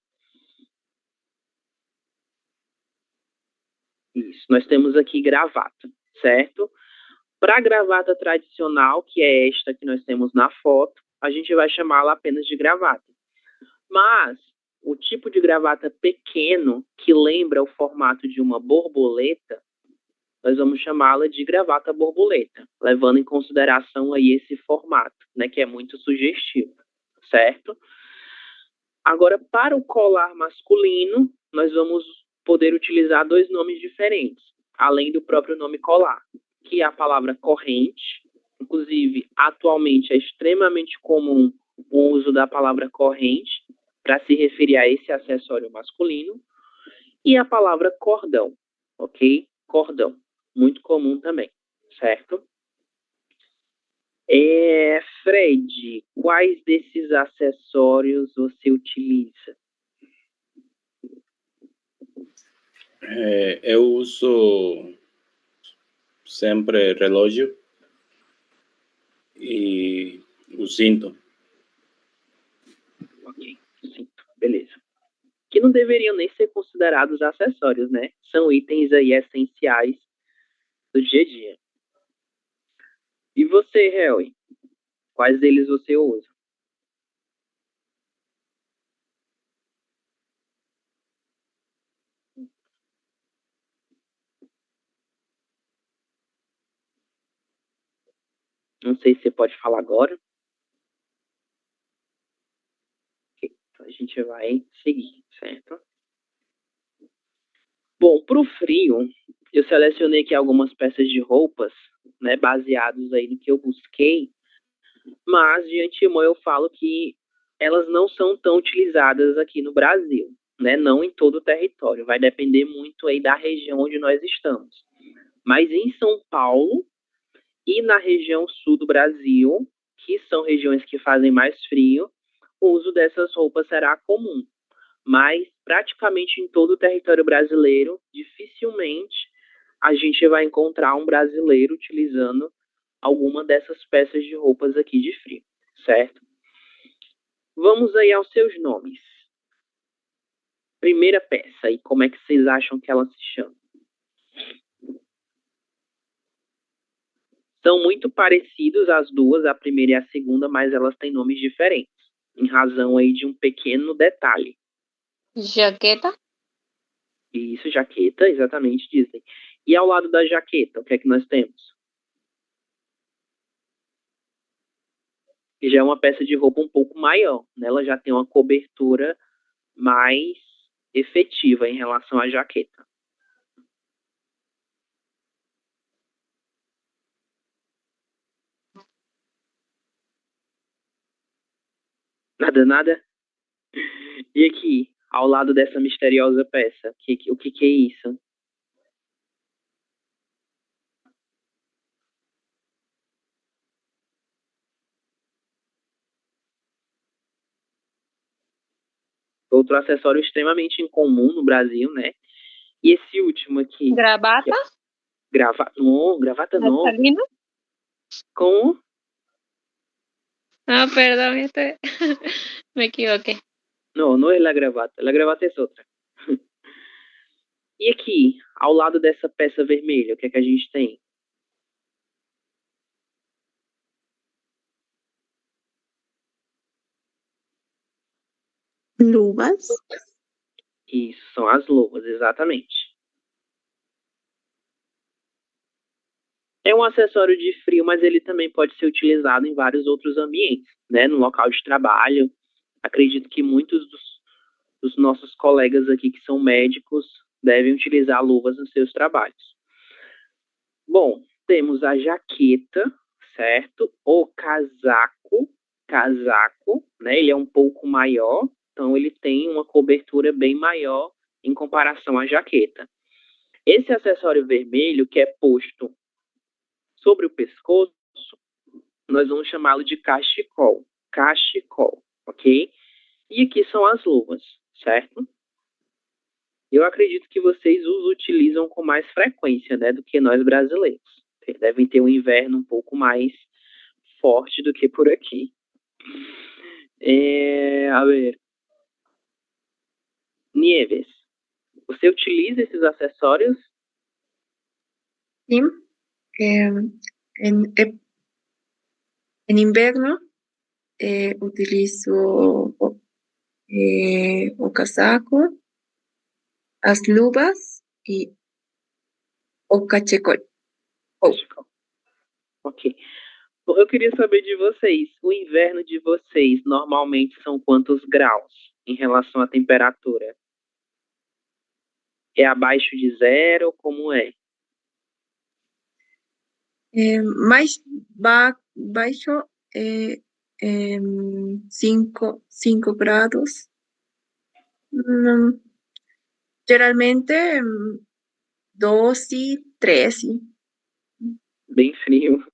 Isso, nós temos aqui gravata, certo? Para a gravata tradicional, que é esta que nós temos na foto, a gente vai chamá-la apenas de gravata. Mas o tipo de gravata pequeno, que lembra o formato de uma borboleta, nós vamos chamá-la de gravata borboleta, levando em consideração aí esse formato, né, que é muito sugestivo, certo? Agora, para o colar masculino, nós vamos poder utilizar dois nomes diferentes, além do próprio nome colar, que é a palavra corrente. Inclusive, atualmente é extremamente comum o uso da palavra corrente para se referir a esse acessório masculino, e a palavra cordão, ok? Cordão, muito comum também, certo? Fred, quais desses acessórios você utiliza? Eu uso sempre relógio e o cinto. Ok, cinto, beleza. Que não deveriam nem ser considerados acessórios, né? São itens aí essenciais do dia a dia. E você, Helly? Quais deles você usa? Não sei se você pode falar agora. Ok, então a gente vai seguir, certo? Bom, para o frio, eu selecionei aqui algumas peças de roupas, né, baseados aí no que eu busquei, mas de antemão eu falo que elas não são tão utilizadas aqui no Brasil, né? Não em todo o território, vai depender muito aí da região onde nós estamos. Mas em São Paulo e na região sul do Brasil, que são regiões que fazem mais frio, o uso dessas roupas será comum. Mas praticamente em todo o território brasileiro, dificilmente a gente vai encontrar um brasileiro utilizando alguma dessas peças de roupas aqui de frio, certo? Vamos aí aos seus nomes. Primeira peça, e como é que vocês acham que ela se chama? São muito parecidos as duas, a primeira e a segunda, mas elas têm nomes diferentes, em razão aí de um pequeno detalhe. Jaqueta, Isso, jaqueta, exatamente, dizem. E ao lado da jaqueta, o que é que nós temos? Que já é uma peça de roupa um pouco maior, né? Ela já tem uma cobertura mais efetiva em relação à jaqueta. Nada, nada? E aqui, ao lado dessa misteriosa peça, o que é isso? Outro acessório extremamente incomum no Brasil, né? E esse último aqui, gravata, gravata não, natalina. com Ah, perdón, me equivoqué. não é la gravata é outra. E aqui, ao lado dessa peça vermelha, o que é que a gente tem? Luvas. Isso, são as luvas, exatamente. É um acessório de frio, mas ele também pode ser utilizado em vários outros ambientes, né? No local de trabalho. Acredito que muitos dos nossos colegas aqui que são médicos devem utilizar luvas nos seus trabalhos. Bom, temos a jaqueta, certo? O casaco, né? Ele é um pouco maior, então ele tem uma cobertura bem maior em comparação à jaqueta. Esse acessório vermelho que é posto sobre o pescoço, nós vamos chamá-lo de cachecol, ok? E aqui são as luvas, certo? Eu acredito que vocês os utilizam com mais frequência, né, do que nós brasileiros. Devem ter um inverno um pouco mais forte do que por aqui. A ver. Nieves, você utiliza esses acessórios? Sí. En invierno utilizo o casaco, as luvas y o cachecol. Ok. Bom, eu queria saber de vocês, o inverno de vocês normalmente são quantos graus em relação à temperatura? É abaixo de zero? Como é? Mais baixo 5 grados. Geralmente 12, 13. Bem frio,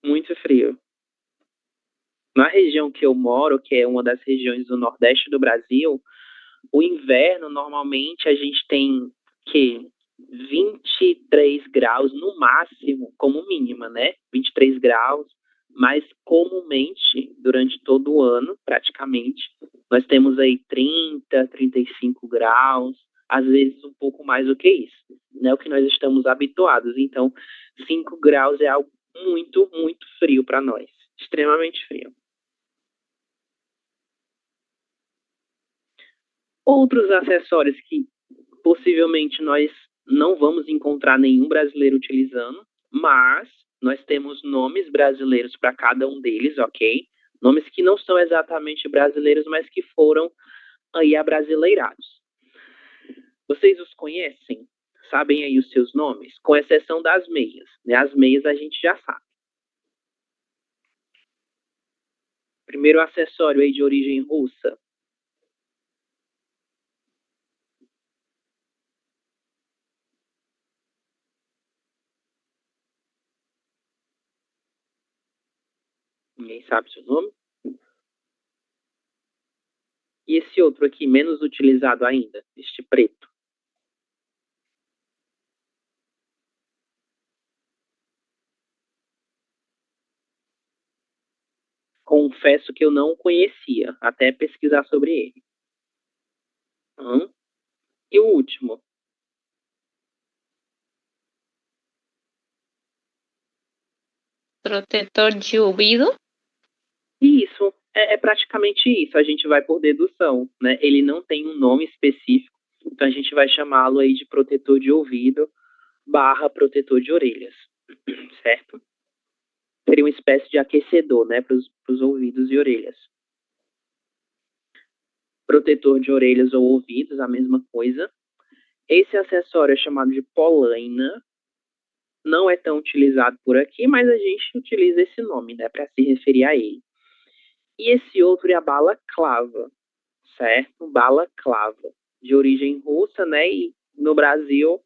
muito frio. Na região que eu moro, que é uma das regiões do Nordeste do Brasil, o inverno normalmente a gente tem que 23 graus no máximo, como mínima, né? 23 graus, mas comumente, durante todo o ano, praticamente, nós temos aí 30, 35 graus, às vezes um pouco mais do que isso, né? O que nós estamos habituados. Então, 5 graus é algo muito, muito frio para nós, extremamente frio. Outros acessórios que possivelmente nós não vamos encontrar nenhum brasileiro utilizando, mas nós temos nomes brasileiros para cada um deles, ok? Nomes que não são exatamente brasileiros, mas que foram aí abrasileirados. Vocês os conhecem? Sabem aí os seus nomes? Com exceção das meias, né? As meias a gente já sabe. primeiro acessório aí de origem russa? Ninguém sabe seu nome? E esse outro aqui, menos utilizado ainda, este preto? Confesso que eu não conhecia, até pesquisar sobre ele. E o último? Protetor de ouvido? Isso, é praticamente isso. A gente vai por dedução, né? Ele não tem um nome específico, então a gente vai chamá-lo aí de protetor de ouvido / protetor de orelhas, certo? Seria uma espécie de aquecedor, né, para os ouvidos e orelhas. Protetor de orelhas ou ouvidos, a mesma coisa. Esse acessório é chamado de polaina. Não é tão utilizado por aqui, mas a gente utiliza esse nome, né, para se referir a ele. E esse outro é a balaclava, certo? Balaclava, de origem russa, né, e no Brasil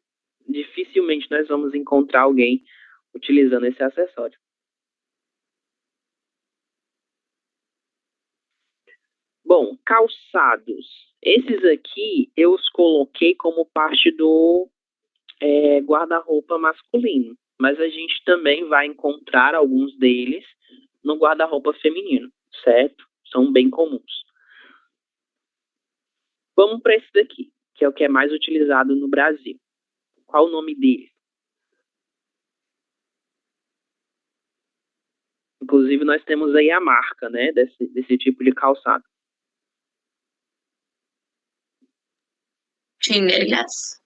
dificilmente nós vamos encontrar alguém utilizando esse acessório. Bom, calçados. Esses aqui eu os coloquei como parte do guarda-roupa masculino, mas a gente também vai encontrar alguns deles no guarda-roupa feminino, certo? São bem comuns. Vamos para esse daqui, que é o que é mais utilizado no Brasil. Qual o nome dele? Inclusive, nós temos aí a marca, né, desse tipo de calçado. Chinelas?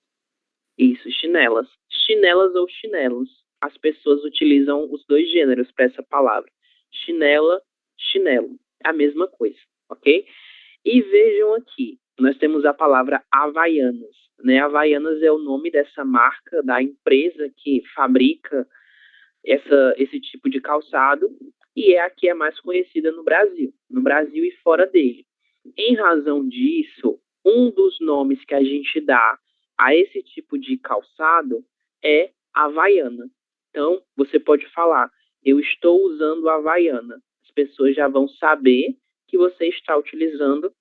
Isso, chinelas. Chinelas ou chinelos. As pessoas utilizam os dois gêneros para essa palavra. Chinela, chinelo. É a mesma coisa, ok? E vejam aqui, nós temos a palavra Havaianas, né? Havaianas é o nome dessa marca, da empresa que fabrica esse tipo de calçado, e é a que é mais conhecida no Brasil e fora dele. Em razão disso, um dos nomes que a gente dá a esse tipo de calçado é Havaiana. Então, você pode falar, eu estou usando Havaiana. As pessoas já vão saber que você está utilizando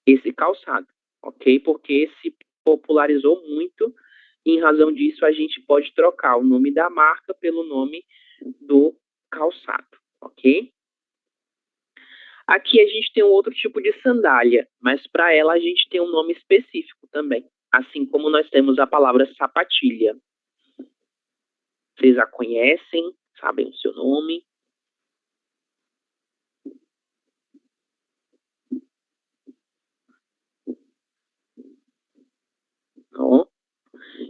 esse calçado, ok? Porque se popularizou muito, e em razão disso a gente pode trocar o nome da marca pelo nome do calçado, ok? Aqui a gente tem um outro tipo de sandália, mas para ela a gente tem um nome específico também, assim como nós temos a palavra sapatilha. Vocês a conhecem? Sabem o seu nome? Não?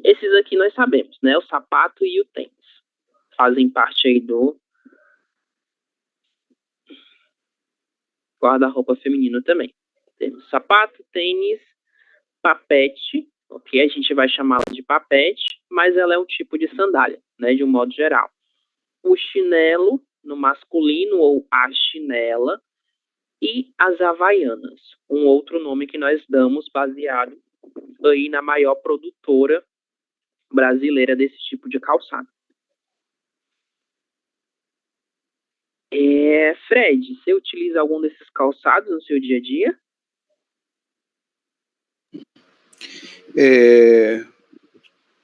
Esses aqui nós sabemos, né? O sapato e o tênis. Fazem parte aí do guarda-roupa feminino também. Temos sapato, tênis, papete, ok? A gente vai chamá-la de papete, mas ela é um tipo de sandália, né? De um modo geral. O chinelo, no masculino, ou a chinela, e as havaianas, um outro nome que nós damos baseado aí na maior produtora brasileira desse tipo de calçado. Fred, você utiliza algum desses calçados no seu dia a dia?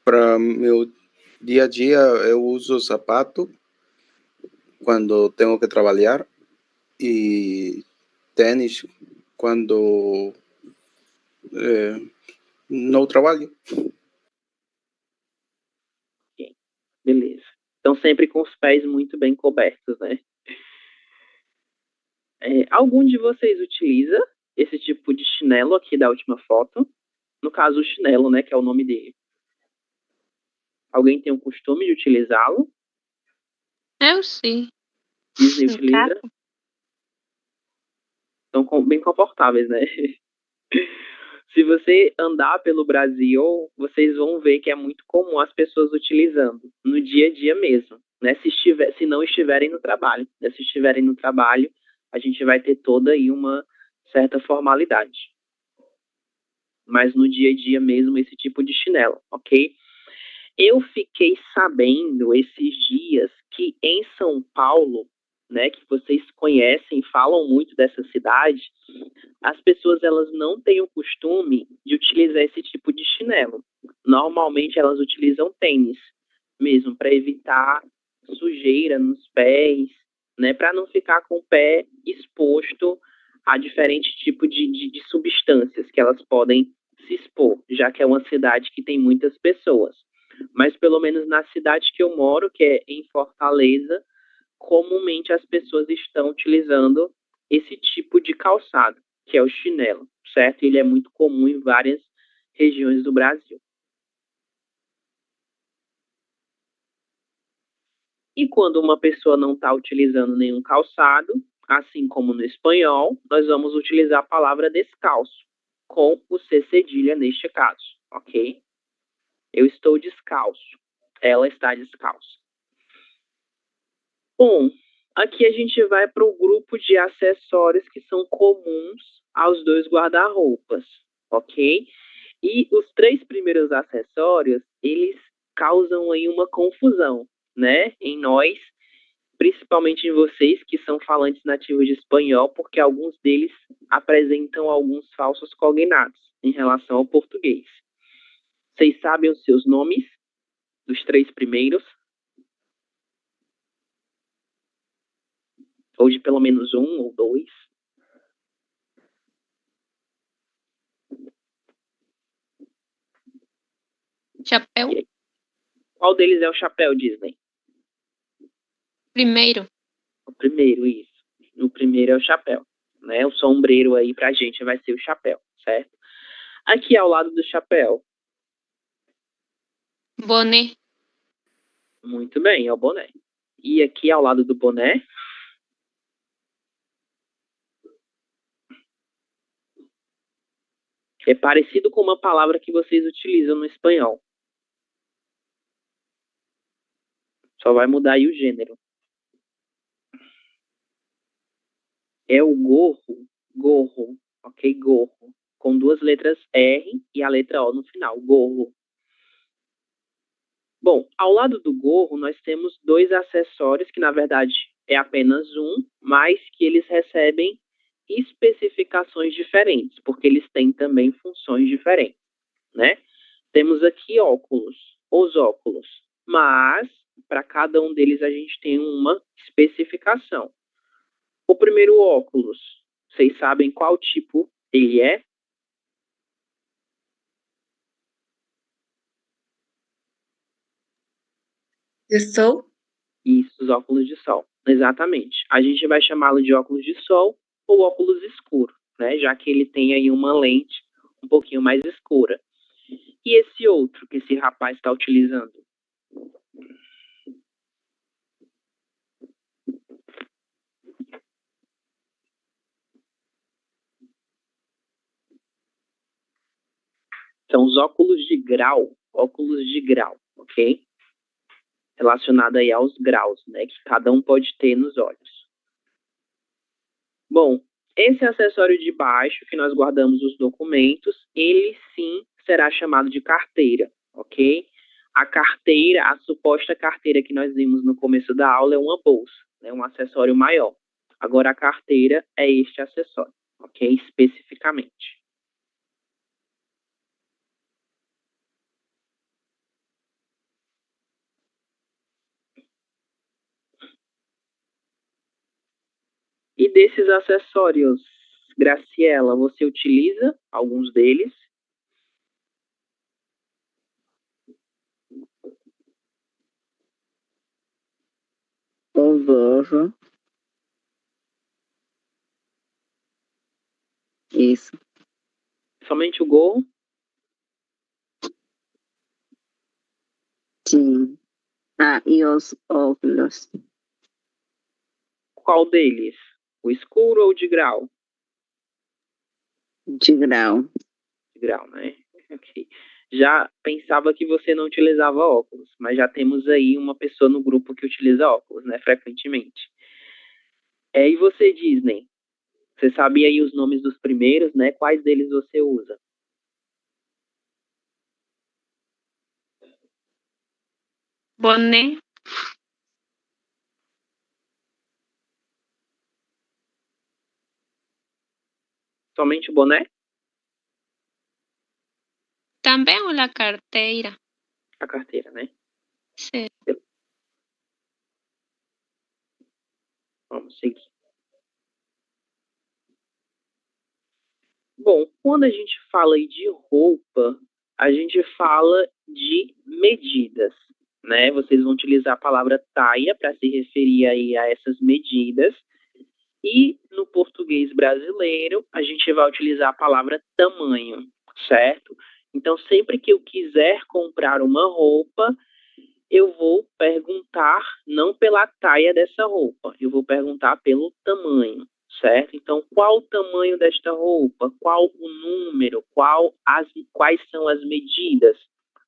Para meu dia a dia, eu uso sapato quando tenho que trabalhar e tênis quando não trabalho. Okay. Beleza. Então, sempre com os pés muito bem cobertos, né? Algum de vocês utiliza esse tipo de chinelo aqui da última foto? No caso, o chinelo, né, que é o nome dele. Alguém tem o costume de utilizá-lo? Eu sim. Disney No utiliza? caso. São bem confortáveis, né? Se você andar pelo Brasil, vocês vão ver que é muito comum as pessoas utilizando no dia a dia mesmo, né? Se não estiverem no trabalho, né? Se estiverem no trabalho, a gente vai ter toda aí uma certa formalidade. Mas no dia a dia mesmo, esse tipo de chinelo, ok? Eu fiquei sabendo esses dias que em São Paulo, né, que vocês conhecem, falam muito dessa cidade, as pessoas elas não têm o costume de utilizar esse tipo de chinelo. Normalmente elas utilizam tênis mesmo para evitar sujeira nos pés, né, para não ficar com o pé exposto a diferentes tipos de substâncias que elas podem se expor, já que é uma cidade que tem muitas pessoas. Mas pelo menos na cidade que eu moro, que é em Fortaleza, comumente as pessoas estão utilizando esse tipo de calçado, que é o chinelo, certo? Ele é muito comum em várias regiões do Brasil. E quando uma pessoa não está utilizando nenhum calçado, assim como no espanhol, nós vamos utilizar a palavra descalço, com o C cedilha neste caso, ok? Eu estou descalço. Ela está descalça. Bom, aqui a gente vai para o grupo de acessórios que são comuns aos dois guarda-roupas, ok? E os 3 primeiros acessórios, eles causam aí uma confusão, né? Em nós, principalmente em vocês que são falantes nativos de espanhol, porque alguns deles apresentam alguns falsos cognatos em relação ao português. Vocês sabem os seus nomes dos 3 primeiros? Ou de pelo menos 1 ou 2? Chapéu, Qual deles é o chapéu, Disney? primeiro. O primeiro, isso. O primeiro é o chapéu, né? O sombreiro aí pra gente vai ser o chapéu, certo? Aqui ao lado do chapéu, Boné, muito bem, é o boné. E aqui ao lado do boné, é parecido com uma palavra que vocês utilizam no espanhol. Só vai mudar aí o gênero. É o gorro, gorro, ok? Gorro. Com 2 letras R e a letra O no final, gorro. Bom, ao lado do gorro, nós temos 2 acessórios, que na verdade é apenas um, mas que eles recebem especificações diferentes, porque eles têm também funções diferentes, né? Temos aqui óculos, os óculos, mas para cada um deles a gente tem uma especificação. O primeiro óculos, vocês sabem qual tipo ele é? De sol? Isso, os óculos de sol. Exatamente. A gente vai chamá-lo de óculos de sol ou óculos escuro, né? Já que ele tem aí uma lente um pouquinho mais escura. E esse outro que esse rapaz está utilizando? São os óculos de grau, ok? Relacionado aí aos graus, né? Que cada um pode ter nos olhos. Bom, esse acessório de baixo, que nós guardamos os documentos, ele sim será chamado de carteira, ok? A carteira, a suposta carteira que nós vimos no começo da aula é uma bolsa, né? Um acessório maior. Agora a carteira é este acessório, ok? Especificamente. E desses acessórios, Graciela, você utiliza alguns deles? O gorro. Isso. Somente o gorro? Sim. Ah, e os óculos. Qual deles? O escuro ou o de grau? De grau. De grau, né? Ok. Já pensava que você não utilizava óculos, mas já temos aí uma pessoa no grupo que utiliza óculos, né? Frequentemente. E você, Disney? Você sabia aí os nomes dos primeiros, né? Quais deles você usa? Boné, Somente o boné? también o la carteira. A carteira, né? Sí. Vamos seguir. Bom, quando a gente fala aí de roupa, a gente fala de medidas, né? Vocês vão utilizar a palavra taia para se referir aí a essas medidas. E no português brasileiro, a gente vai utilizar a palavra tamanho, certo? Então, sempre que eu quiser comprar uma roupa, eu vou perguntar não pela taia dessa roupa, eu vou perguntar pelo tamanho, certo? Então, qual o tamanho desta roupa? Qual o número? Quais são as medidas?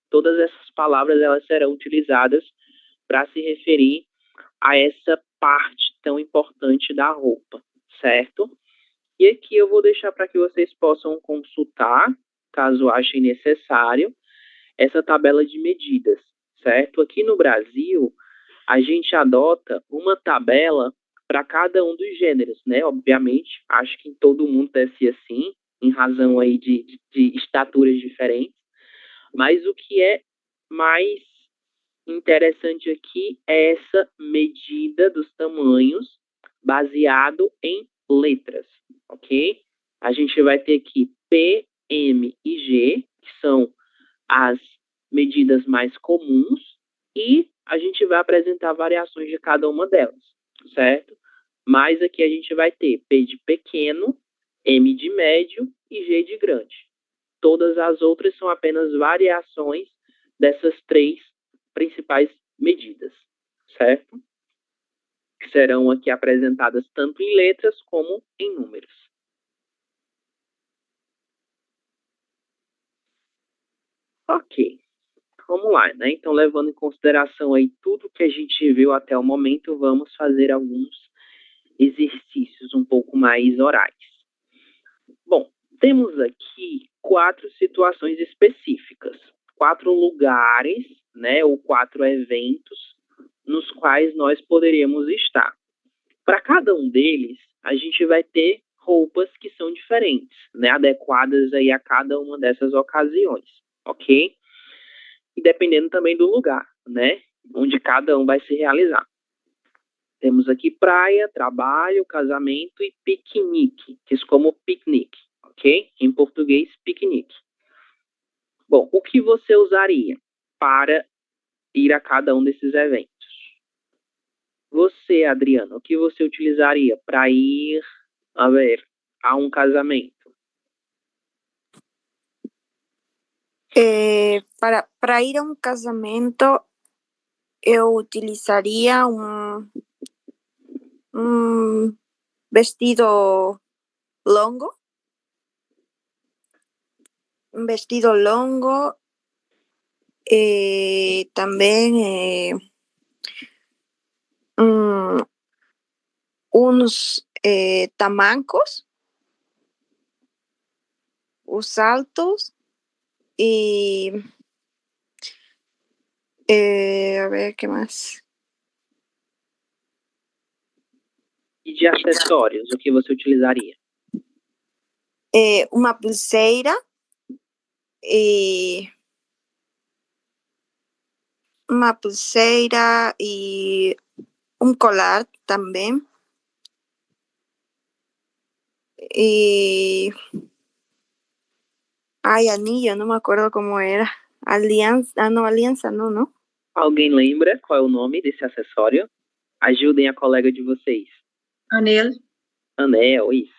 Todas essas palavras elas serão utilizadas para se referir a essa parte tão importante da roupa, certo? E aqui eu vou deixar para que vocês possam consultar, caso achem necessário, essa tabela de medidas, certo? Aqui no Brasil, a gente adota uma tabela para cada um dos gêneros, né? Obviamente, acho que em todo mundo deve ser assim, em razão aí de estaturas diferentes, mas o que é mais interessante aqui é essa medida dos tamanhos baseado em letras, ok? A gente vai ter aqui P, M e G, que são as medidas mais comuns, e a gente vai apresentar variações de cada uma delas, certo? Mas aqui a gente vai ter P de pequeno, M de médio e G de grande. Todas as outras são apenas variações dessas três principais medidas, certo? Que serão aqui apresentadas tanto em letras como em números. Ok, vamos lá, né? Então, levando em consideração aí tudo que a gente viu até o momento, vamos fazer alguns exercícios um pouco mais orais. Bom, temos aqui 4 situações específicas, 4 lugares, né, ou 4 eventos nos quais nós poderíamos estar. Para cada um deles, a gente vai ter roupas que são diferentes, né, adequadas aí a cada uma dessas ocasiões, ok? E dependendo também do lugar, né, onde cada um vai se realizar. Temos aqui praia, trabalho, casamento e piquenique, que é como piquenique, ok? Em português, piquenique. Bom, o que você usaria para ir a cada um desses eventos? Você, Adriana, o que você utilizaria para ir, a um casamento? Para ir a um casamento, eu utilizaria um vestido longo, também uns tamancos, os saltos e a ver, ¿qué más? E de acessórios, o que você utilizaria? Uma pulseira e um colar também. Y anillo, no me acuerdo cómo era. Alianza, no. Alguém lembra qual é o nome desse acessório? Ajudem a colega de vocês. Anel. Anel, isso.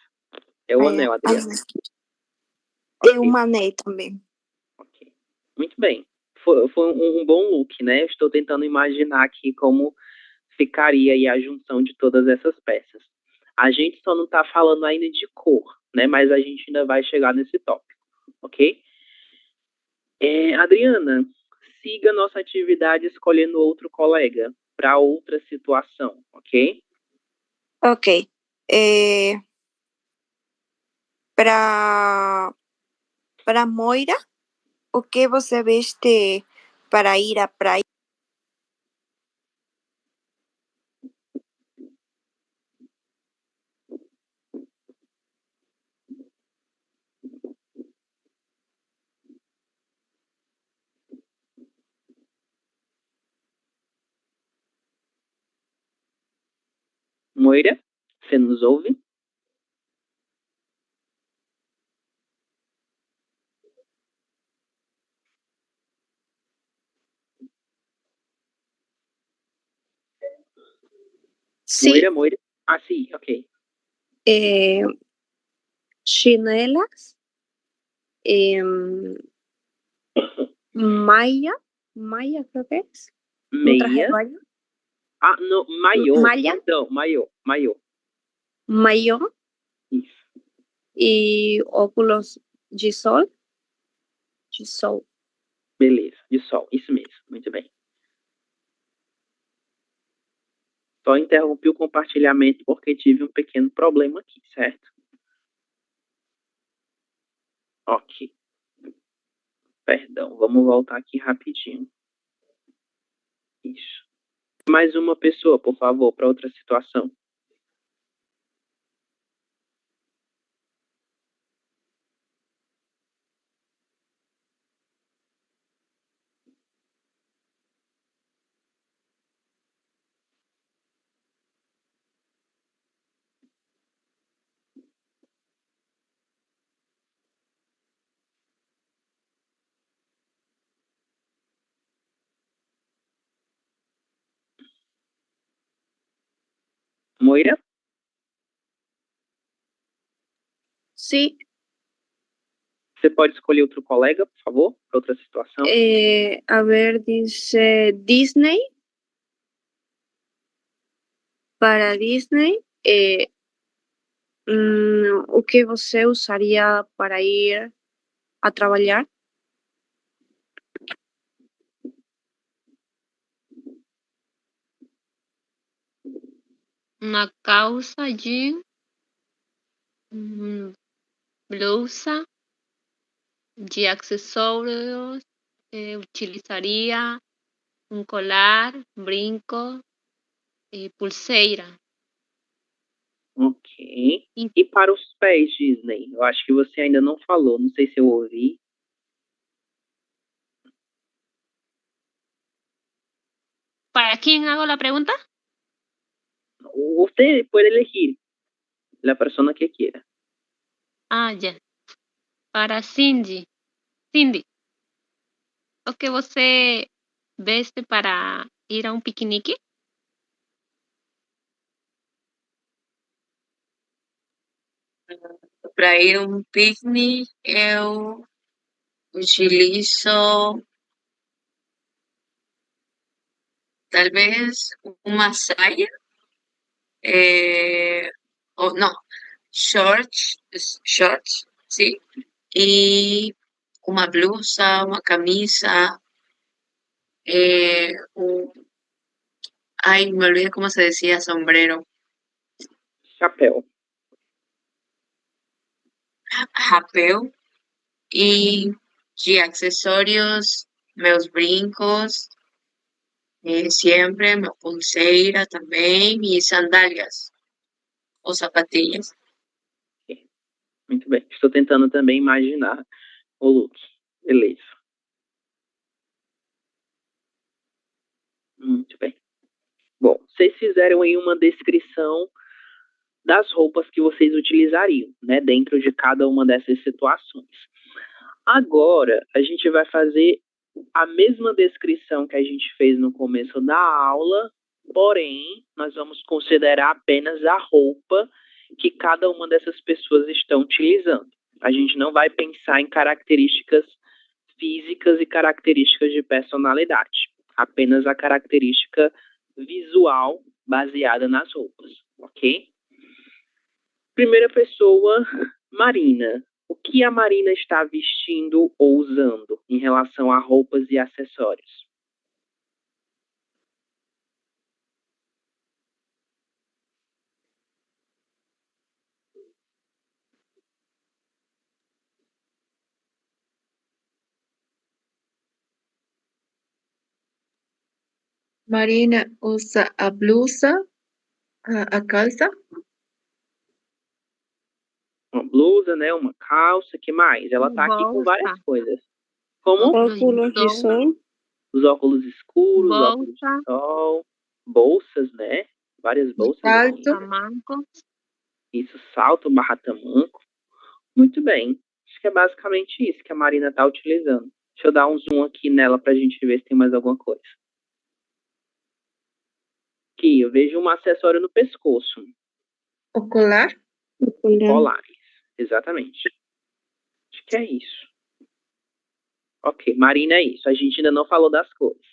É o anel, Adriana. É um anel também. Ok. Muito bem. Foi um bom look, né? Eu estou tentando imaginar aqui como ficaria aí a junção de todas essas peças. A gente só não está falando ainda de cor, né? Mas a gente ainda vai chegar nesse tópico, ok? Adriana, siga nossa atividade escolhendo outro colega para outra situação, ok? Ok. Para Moira, o que você veste para ir à praia? Moira, você nos ouve? Sí, Moira? Ah, sim, ok. chinelas, em, malla creo que es, un traje de Meia. baño, Ah, não, maiô. malla, Perdão, maiô. maillot Isso. y óculos Gisol. Beleza, de sol. Isso mesmo. Muito bem. Só interrompi o compartilhamento porque tive um pequeno problema aqui, certo? Ok. Perdão, vamos voltar aqui rapidinho. Isso. Mais uma pessoa, por favor, para outra situação. Moira? Sí, Você pode escolher outro colega, por favor, para outra situação? a ver, dice Disney. Para Disney, o que você usaria para ir a trabalhar? Una calça jean, blusa, de accesorios, utilizaría un colar, brinco, pulseira. Ok. E para os pés, Disney? Eu acho que você ainda não falou, não sei se eu ouvi. ¿Para quién hago la pregunta? Usted puede elegir la persona que quiera. Ah, ya. Para Cindy. Cindy, o que você veste para ir a um piquenique? Para ir a um piquenique, eu utilizo talvez uma saia, ou não, shorts, sim, e uma blusa, uma camisa, ay, me olvidé cómo se decía sombrero, Chapéu. rapel, e de acessórios, meus brincos, sempre, minha pulseira também, e sandálias ou sapatilhas. Muito bem. Estou tentando também imaginar o look. Beleza. Muito bem. Bom, vocês fizeram aí uma descrição das roupas que vocês utilizariam, né, dentro de cada uma dessas situações. Agora, a gente vai fazer a mesma descrição que a gente fez no começo da aula, porém, nós vamos considerar apenas a roupa que cada uma dessas pessoas estão utilizando. A gente não vai pensar em características físicas e características de personalidade, apenas a característica visual baseada nas roupas, ok? Primeira pessoa, Marina. O que a Marina está vestindo ou usando em relação a roupas e acessórios? Marina usa a blusa, a calça, Uma blusa, né? Uma calça, que mais? Ela tá aqui com várias Bolsa. coisas. Como? Óculos de sol. Os óculos escuros, óculos de Bolsa. sol, bolsas, né? Várias bolsas aqui. salto, Tamanco. Isso, salto barra tamanco. Muito bem. Acho que é basicamente isso que a Marina está utilizando. Deixa eu dar um zoom aqui nela para a gente ver se tem mais alguma coisa. Aqui, eu vejo um acessório no pescoço. ocular, Colares. Exatamente. Acho que é isso. Ok, Marina, é isso. A gente ainda não falou das cores.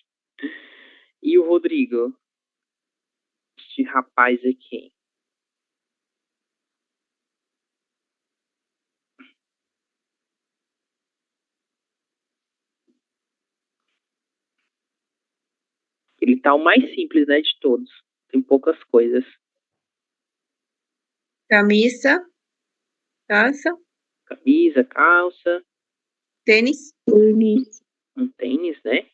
E o Rodrigo? Este rapaz aqui. Ele tá o mais simples, né, de todos. Tem poucas coisas. camisa, calça, Camisa, calça, tênis, um tênis, né?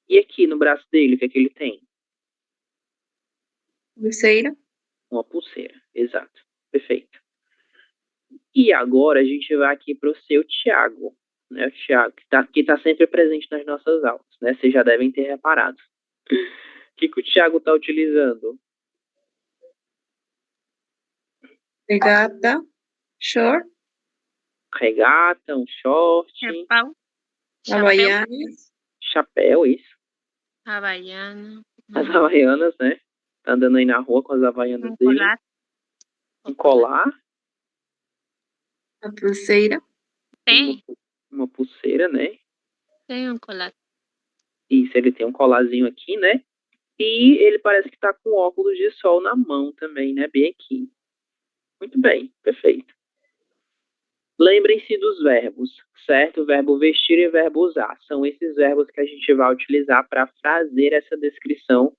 E aqui no braço dele, o que é que ele tem? pulseira, Uma pulseira. Exato. Perfeito. E agora a gente vai aqui para o seu Thiago, né? O Thiago, que tá sempre presente nas nossas aulas, né? Vocês já devem ter reparado. O que o Thiago está utilizando? regata, short, Regata, um short, Chapéu. havaianas, chapéu, isso. Havaiana. As havaianas, né? Tá andando aí na rua com as havaianas dele. Colar. Um colar, a pulseira, Tem. uma pulseira, né? Tem um colar. Isso, ele tem um colarzinho aqui, né? E ele parece que tá com óculos de sol na mão também, né? Bem aqui. Muito bem, perfeito. Lembrem-se dos verbos, certo? O verbo vestir e o verbo usar. São esses verbos que a gente vai utilizar para fazer essa descrição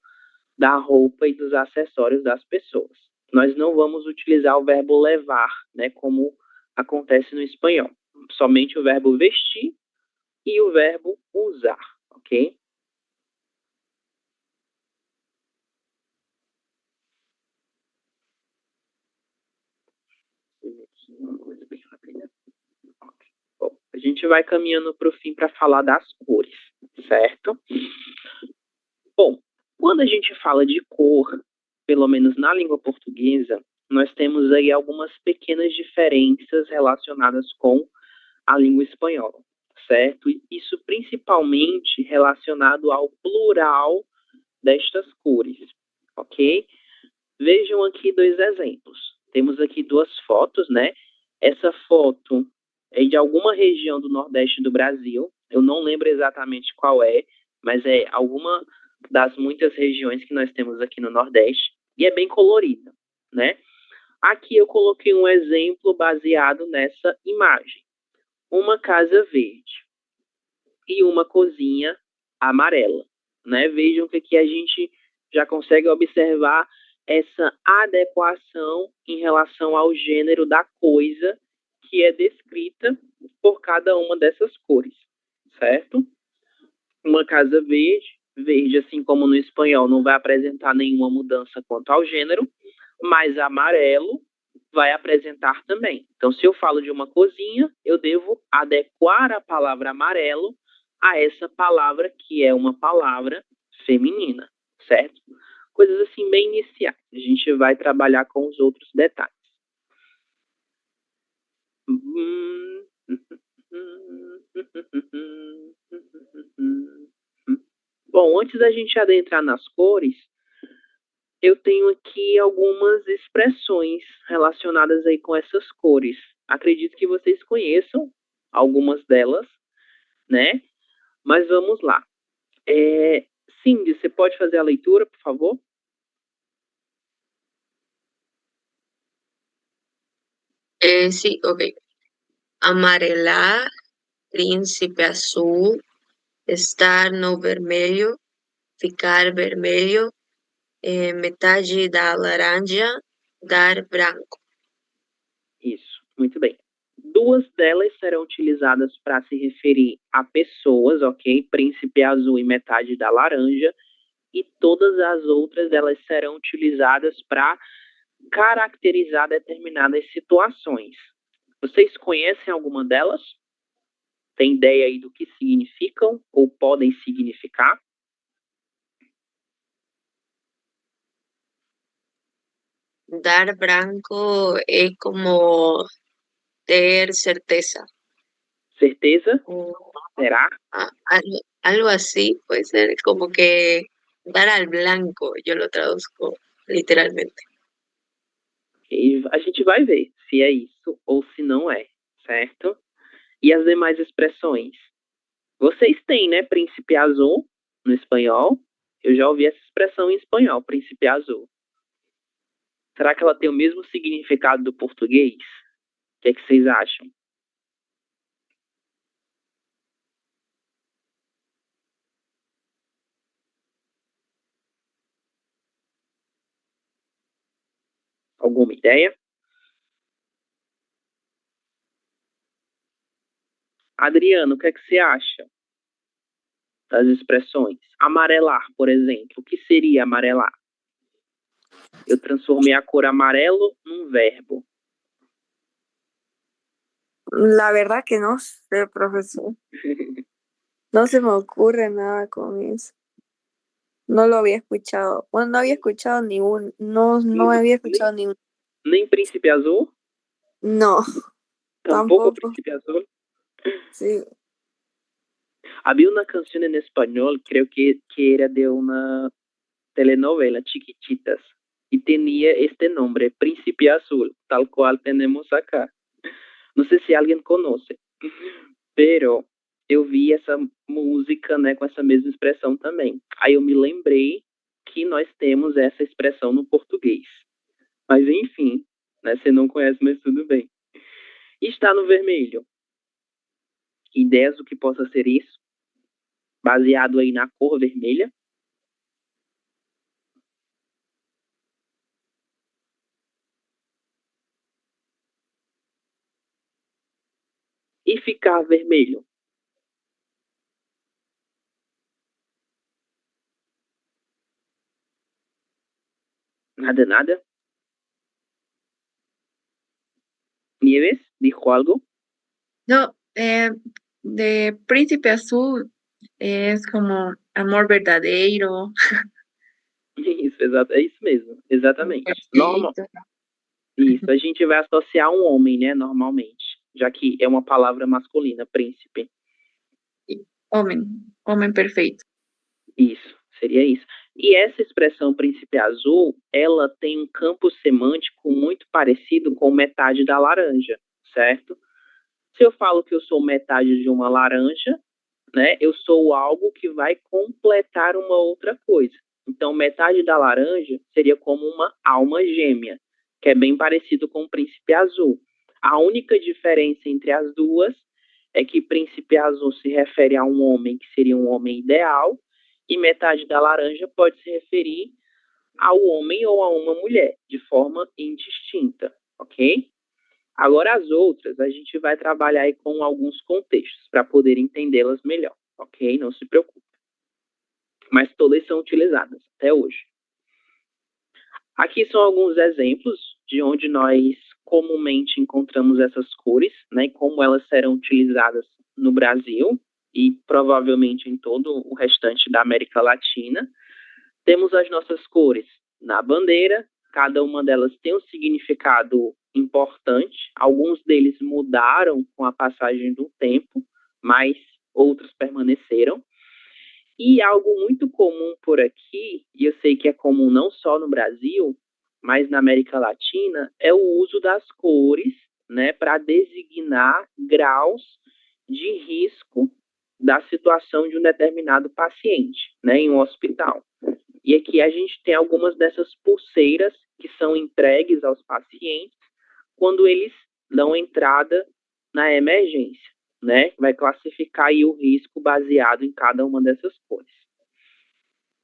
da roupa e dos acessórios das pessoas. Nós não vamos utilizar o verbo levar, né? Como acontece no espanhol. Somente o verbo vestir e o verbo usar, ok? Uma coisa bem rápida. Okay. Bom, a gente vai caminhando para o fim para falar das cores, certo? Bom, quando a gente fala de cor, pelo menos na língua portuguesa, nós temos aí algumas pequenas diferenças relacionadas com a língua espanhola, certo? Isso principalmente relacionado ao plural destas cores, ok? Vejam aqui dois exemplos. Temos aqui duas fotos, né? Essa foto é de alguma região do Nordeste do Brasil. Eu não lembro exatamente qual é, mas é alguma das muitas regiões que nós temos aqui no Nordeste. E é bem colorida, né? Aqui eu coloquei um exemplo baseado nessa imagem. Uma casa verde e uma cozinha amarela, né? Vejam que aqui a gente já consegue observar essa adequação em relação ao gênero da coisa que é descrita por cada uma dessas cores, certo? Uma casa verde, verde assim como no espanhol não vai apresentar nenhuma mudança quanto ao gênero, mas amarelo vai apresentar também. Então, se eu falo de uma cozinha, eu devo adequar a palavra amarelo a essa palavra que é uma palavra feminina, certo? Coisas assim bem iniciais. A gente vai trabalhar com os outros detalhes. Bom, antes da gente adentrar nas cores, eu tenho aqui algumas expressões relacionadas aí com essas cores. Acredito que vocês conheçam algumas delas, né? Mas vamos lá. Cindy, você pode fazer a leitura, por favor? Sí, ok. Amarelar, príncipe azul, estar no vermelho, ficar vermelho, metade da laranja, dar branco. Isso, muito bem. Duas delas serão utilizadas para se referir a pessoas, ok? Príncipe azul e metade da laranja. e todas as outras elas serão utilizadas para caracterizar determinadas situações. Vocês conhecem alguma delas? Tem ideia aí do que significam ou podem significar? Dar branco es como tener certeza. Certeza? o Será? algo así, puede ser como que dar al blanco, yo lo traduzco literalmente. E a gente vai ver se é isso ou se não é, certo? E as demais expressões? Vocês têm, né, príncipe azul no espanhol? Eu já ouvi essa expressão em espanhol, príncipe azul. Será que ela tem o mesmo significado do português? O que é que vocês acham? Alguma ideia? Adriano, o que é que você acha das expressões? Amarelar, por exemplo. O que seria amarelar? Eu transformei a cor amarelo num verbo. La verdad que no sé, profesor. No se me ocurre nada con eso. No lo había escuchado. Bueno, no había escuchado ningún. No había escuchado ningún. Nem príncipe azul? No, Tampoco tampoco. príncipe azul. Sí. Había una canción en español, creo que era de una telenovela, Chiquititas, y tenía este nombre, Príncipe Azul, tal cual tenemos acá. Não sei se alguém conhece, pero eu vi essa música, né, com essa mesma expressão também. Aí eu me lembrei que nós temos essa expressão no português. Mas enfim, né, você não conhece, mas tudo bem. E está no vermelho. Ideias do que possa ser isso? Baseado aí na cor vermelha? E ficar vermelho? Nada, nada? Nieves, dijo algo? No, de Príncipe Azul es como amor verdadeiro. Isso, é isso mesmo, exatamente. Normal, Perfeito. isso, a gente vai associar um homem, né, normalmente, já que é uma palavra masculina, príncipe. Homem perfeito. Isso, seria isso. E essa expressão príncipe azul, ela tem um campo semântico muito parecido com metade da laranja, certo? Se eu falo que eu sou metade de uma laranja, né, eu sou algo que vai completar uma outra coisa. Então, metade da laranja seria como uma alma gêmea, que é bem parecido com o príncipe azul. A única diferença entre as duas é que príncipe azul se refere a um homem que seria um homem ideal, e metade da laranja pode se referir ao homem ou a uma mulher, de forma indistinta, ok? Agora as outras, a gente vai trabalhar aí com alguns contextos para poder entendê-las melhor, ok? Não se preocupe. Mas todas são utilizadas até hoje. Aqui são alguns exemplos de onde nós comumente encontramos essas cores, né? E como elas serão utilizadas no Brasil e provavelmente em todo o restante da América Latina. Temos as nossas cores na bandeira, cada uma delas tem um significado importante, alguns deles mudaram com a passagem do tempo, mas outros permaneceram. E algo muito comum por aqui, e eu sei que é comum não só no Brasil, mas na América Latina, é o uso das cores, né, para designar graus de risco da situação de um determinado paciente, né, em um hospital. E aqui a gente tem algumas dessas pulseiras que são entregues aos pacientes quando eles dão entrada na emergência, né? Vai classificar aí o risco baseado em cada uma dessas cores.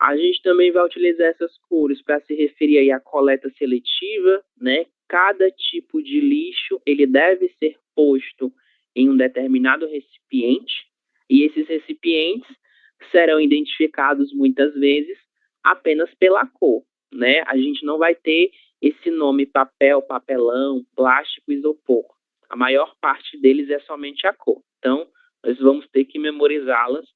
A gente também vai utilizar essas cores para se referir aí à coleta seletiva, né? Cada tipo de lixo, ele deve ser posto em um determinado recipiente, e esses recipientes serão identificados muitas vezes apenas pela cor, né? A gente não vai ter esse nome papel, papelão, plástico, isopor. A maior parte deles é somente a cor. Então, nós vamos ter que memorizá-las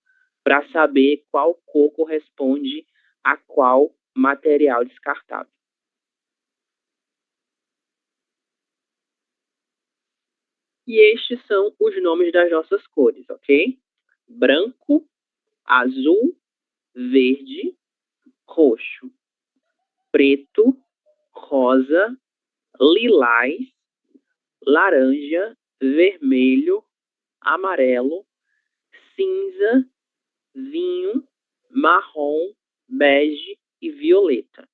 para saber qual cor corresponde a qual material descartável. E estes são os nomes das nossas cores, ok? Branco, azul, verde, roxo, preto, rosa, lilás, laranja, vermelho, amarelo, cinza, vinho, marrom, bege e violeta.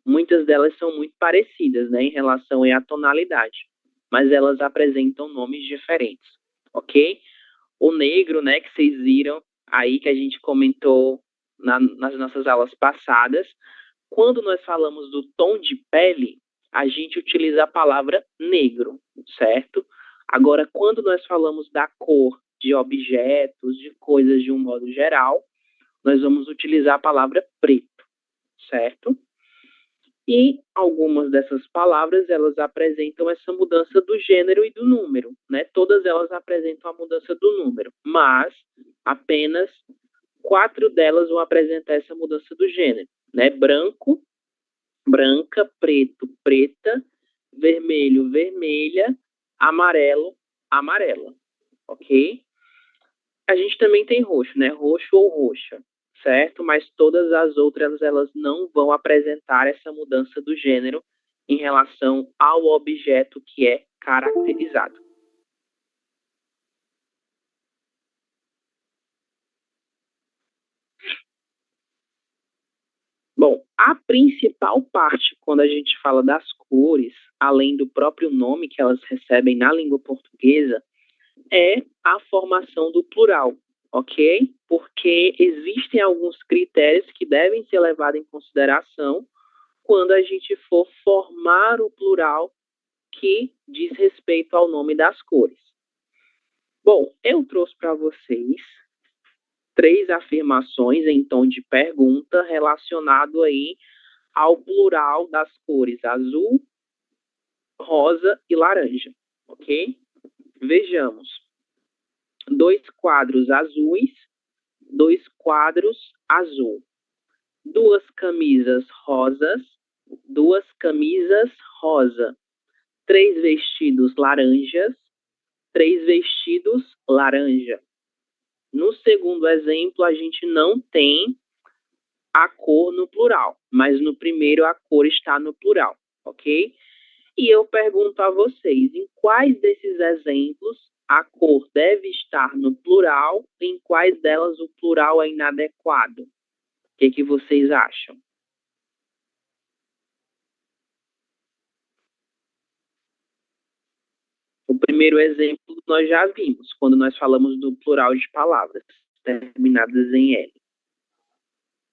Muitas delas são muito parecidas, né, em relação à tonalidade, mas elas apresentam nomes diferentes, ok? O negro, né, que vocês viram aí, que a gente comentou nas nossas aulas passadas, quando nós falamos do tom de pele, a gente utiliza a palavra negro, certo? Agora, quando nós falamos da cor de objetos, de coisas de um modo geral, nós vamos utilizar a palavra preto, certo? E algumas dessas palavras, elas apresentam essa mudança do gênero e do número, né? Todas elas apresentam a mudança do número, mas apenas 4 delas vão apresentar essa mudança do gênero, né? Branco, branca, preto, preta, vermelho, vermelha, amarelo, amarela, ok? A gente também tem roxo, né? Roxo ou roxa, certo? Mas todas as outras, elas não vão apresentar essa mudança do gênero em relação ao objeto que é caracterizado. Bom, a principal parte, quando a gente fala das cores, além do próprio nome que elas recebem na língua portuguesa, é a formação do plural, ok? Porque existem alguns critérios que devem ser levados em consideração quando a gente for formar o plural que diz respeito ao nome das cores. Bom, eu trouxe para vocês 3 afirmações em tom de pergunta relacionado aí ao plural das cores azul, rosa e laranja, ok? Vejamos. 2 quadros azuis, 2 quadros azul. 2 camisas rosas, 2 camisas rosa. 3 vestidos laranjas, 3 vestidos laranja. No segundo exemplo, a gente não tem a cor no plural, mas no primeiro a cor está no plural, ok? E eu pergunto a vocês, em quais desses exemplos a cor deve estar no plural e em quais delas o plural é inadequado? O que vocês acham? O primeiro exemplo nós já vimos, quando nós falamos do plural de palavras terminadas em L.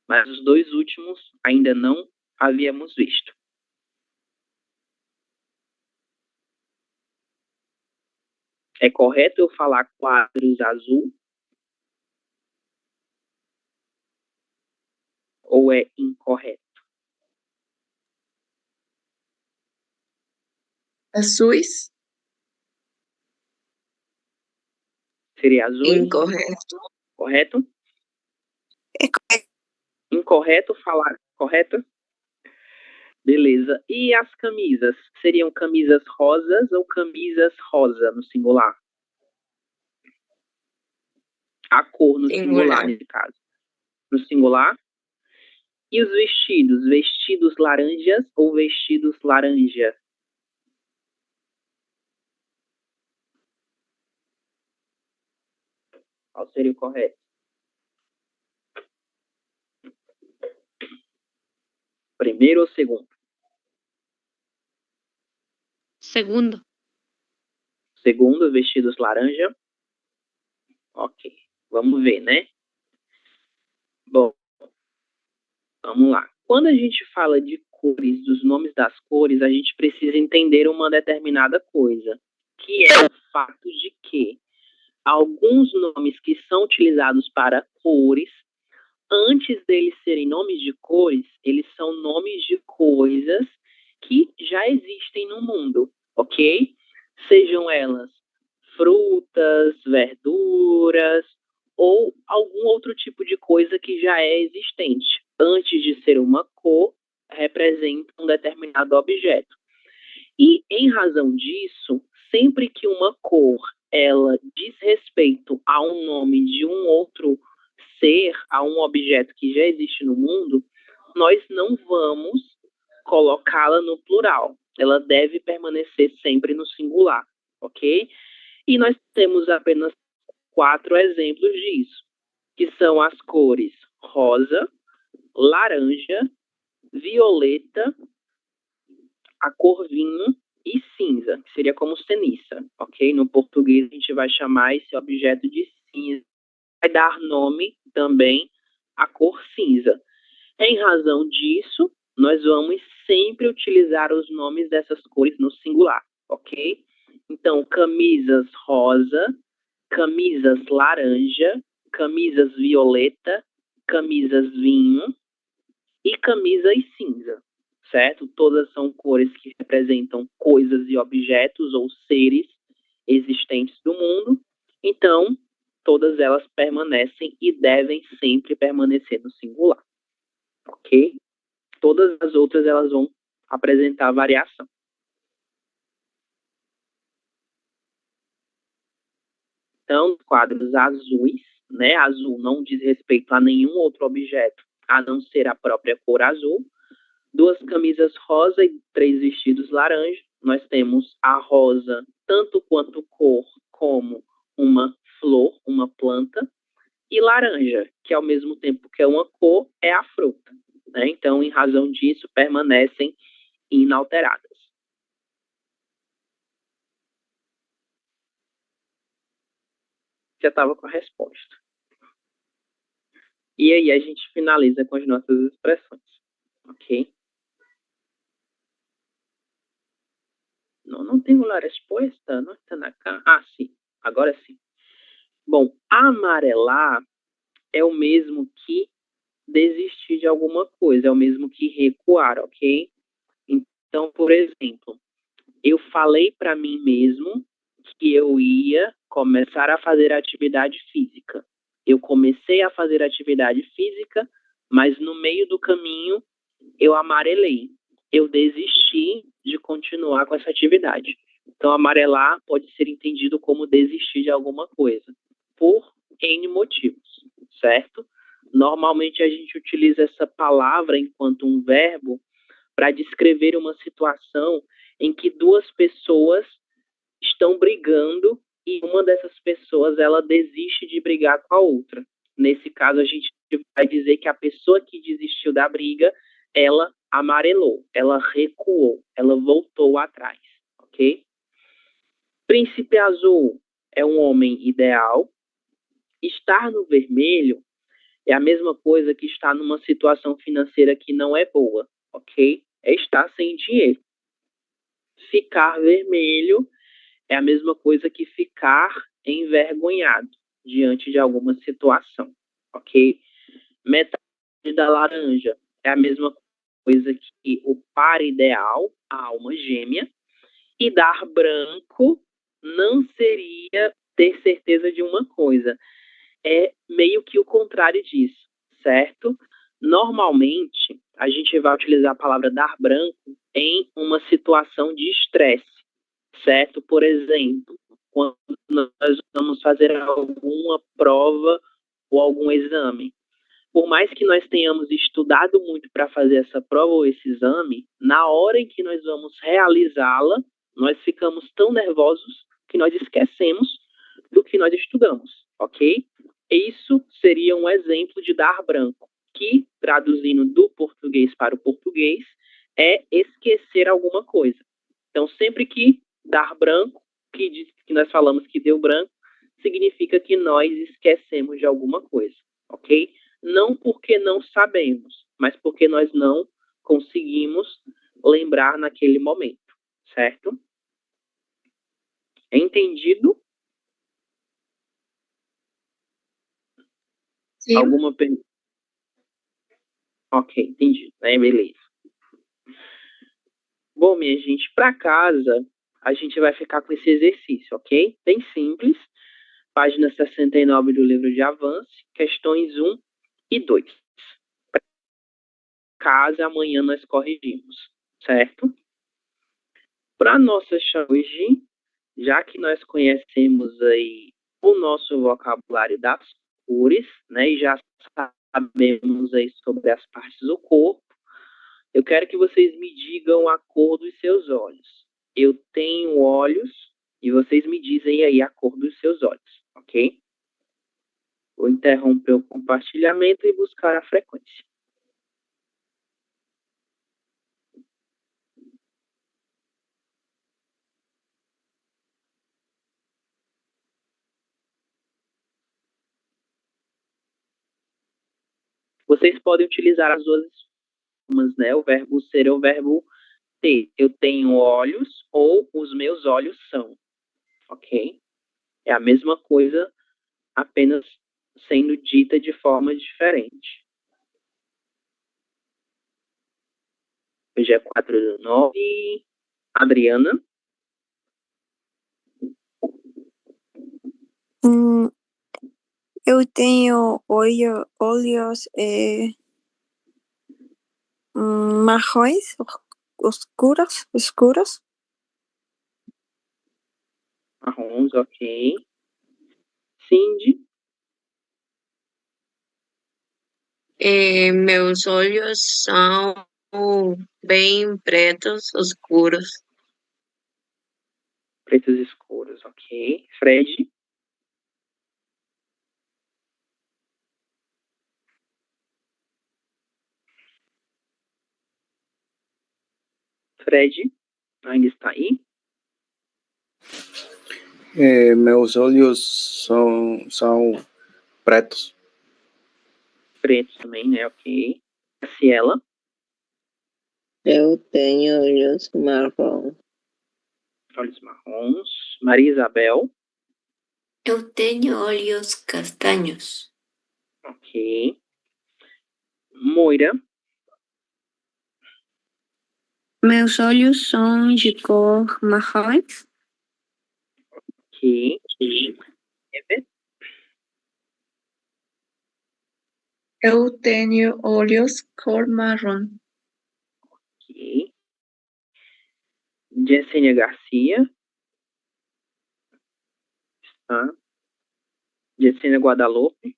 Mas os 2 últimos ainda não havíamos visto. É correto eu falar quadros azul? Ou é incorreto? Azuis? Seria azul? Incorrecto. Correto? É correto. Incorreto falar correto? Beleza. E as camisas? Seriam camisas rosas ou camisas rosa no singular? A cor no singular, nesse caso. No singular. E os vestidos? Vestidos laranjas ou vestidos laranja? Qual seria o correto? Primeiro ou segundo? Segundo. Segundo, vestidos laranja. Ok. Vamos ver, né? Bom, vamos lá. Quando a gente fala de cores, dos nomes das cores, a gente precisa entender uma determinada coisa, que é o fato de que alguns nomes que são utilizados para cores antes deles serem nomes de cores, eles são nomes de coisas que já existem no mundo, ok? Sejam elas frutas, verduras ou algum outro tipo de coisa que já é existente. Antes de ser uma cor, representa um determinado objeto. E, em razão disso, sempre que uma cor ela diz respeito a um nome de um outro ser, a um objeto que já existe no mundo, nós não vamos colocá-la no plural. Ela deve permanecer sempre no singular, ok? E nós temos apenas 4 exemplos disso, que são as cores rosa, laranja, violeta, a cor vinho e cinza, que seria como ceniça, ok? No português a gente vai chamar esse objeto de cinza. Vai dar nome também à cor cinza. Em razão disso, nós vamos sempre utilizar os nomes dessas cores no singular, ok? Então, camisas rosa, camisas laranja, camisas violeta, camisas vinho e camisas cinza, certo? Todas são cores que representam coisas e objetos ou seres existentes do mundo. Então, todas elas permanecem e devem sempre permanecer no singular, ok? Todas as outras elas vão apresentar variação. Então, quadros azuis, né? Azul não diz respeito a nenhum outro objeto, a não ser a própria cor azul. 2 camisas rosa e 3 vestidos laranja. Nós temos a rosa tanto quanto cor como uma flor, uma planta, e laranja, que ao mesmo tempo que é uma cor, é a fruta, né? Então, em razão disso, permanecem inalteradas. Já estava com a resposta. E aí a gente finaliza com as nossas expressões, ok? Não tenho a resposta, não está na cá. Ah, sim, agora sim. Bom, amarelar é o mesmo que desistir de alguma coisa, é o mesmo que recuar, ok? Então, por exemplo, eu falei para mim mesmo que eu ia começar a fazer atividade física. Eu comecei a fazer atividade física, mas no meio do caminho eu amarelei. Eu desisti de continuar com essa atividade. Então, amarelar pode ser entendido como desistir de alguma coisa, por N motivos, certo? Normalmente a gente utiliza essa palavra enquanto um verbo para descrever uma situação em que 2 pessoas estão brigando e uma dessas pessoas ela desiste de brigar com a outra. Nesse caso, a gente vai dizer que a pessoa que desistiu da briga, ela amarelou, ela recuou, ela voltou atrás, ok? Príncipe azul é um homem ideal. Estar no vermelho é a mesma coisa que estar numa situação financeira que não é boa, ok? É estar sem dinheiro. Ficar vermelho é a mesma coisa que ficar envergonhado diante de alguma situação, ok? Metade da laranja é a mesma coisa que o par ideal, a alma gêmea, e dar branco não seria ter certeza de uma coisa, é meio que o contrário disso, certo? Normalmente, a gente vai utilizar a palavra dar branco em uma situação de estresse, certo? Por exemplo, quando nós vamos fazer alguma prova ou algum exame. Por mais que nós tenhamos estudado muito para fazer essa prova ou esse exame, na hora em que nós vamos realizá-la, nós ficamos tão nervosos que nós esquecemos do que nós estudamos, ok? Isso seria um exemplo de dar branco, que, traduzindo do português para o português, é esquecer alguma coisa. Então, sempre que dar branco, que nós falamos que deu branco, significa que nós esquecemos de alguma coisa, ok? Não porque não sabemos, mas porque nós não conseguimos lembrar naquele momento, certo? Entendido? Sim. Alguma pergunta? Ok, entendi. Beleza. Bom, minha gente, para casa, a gente vai ficar com esse exercício, ok? Bem simples. Página 69 do livro de Avance, questões 1 e 2. Casa, amanhã nós corrigimos, certo? Para nossa hoje, já que nós conhecemos aí o nosso vocabulário das cores, né, e já sabemos aí sobre as partes do corpo, eu quero que vocês me digam a cor dos seus olhos. Eu tenho olhos e vocês me dizem aí a cor dos seus olhos, ok? Vou interromper o compartilhamento e buscar a frequência. Vocês podem utilizar as duas formas, né? O verbo ser é o verbo ter. Eu tenho olhos ou os meus olhos são, ok? É a mesma coisa, apenas sendo dita de forma diferente. Hoje é 4/9. Adriana? Eu tenho olhos marrons, escuros. Marrons, ok. Cindy? Meus olhos são bem pretos, escuros. Pretos escuros, ok. Fred? Fred, ainda está aí? Meus olhos são pretos. Pretos também, né? Ok. Ciela? Eu tenho olhos marrons. Olhos marrons. Maria Isabel? Eu tenho olhos castanhos. Ok. Moira? Meus olhos são de cor marrom. Ok. Ever? Eu tenho olhos cor marrom. Ok. Jessenia Garcia? Tá. Jessenia Guadalupe?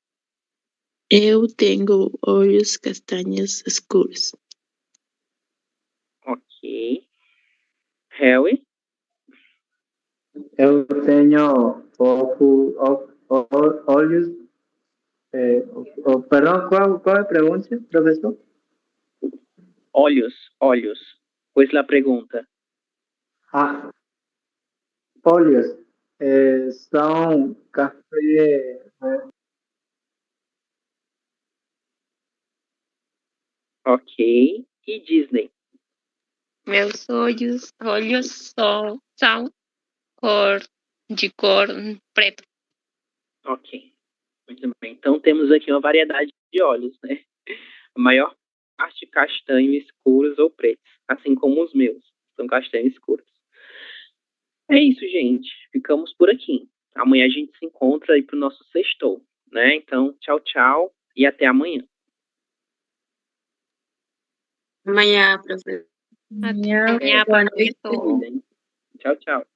Eu tenho olhos castanhos escuros. Ok. Harry? Eu tenho olhos. Perdão, qual é a pergunta, professor? Olhos. Pois lá pergunta. Olhos são café. Ok. E Disney? Meus olhos são de cor preto. Ok. Muito bem. Então temos aqui uma variedade de olhos, né? A maior parte castanho escuros ou pretos, assim como os meus, são castanhos escuros. É isso, gente. Ficamos por aqui. Amanhã a gente se encontra aí pro nosso sextou, né? Então, tchau, tchau e até amanhã. Amanhã, professor. Até amanhã, professor. Tchau, tchau.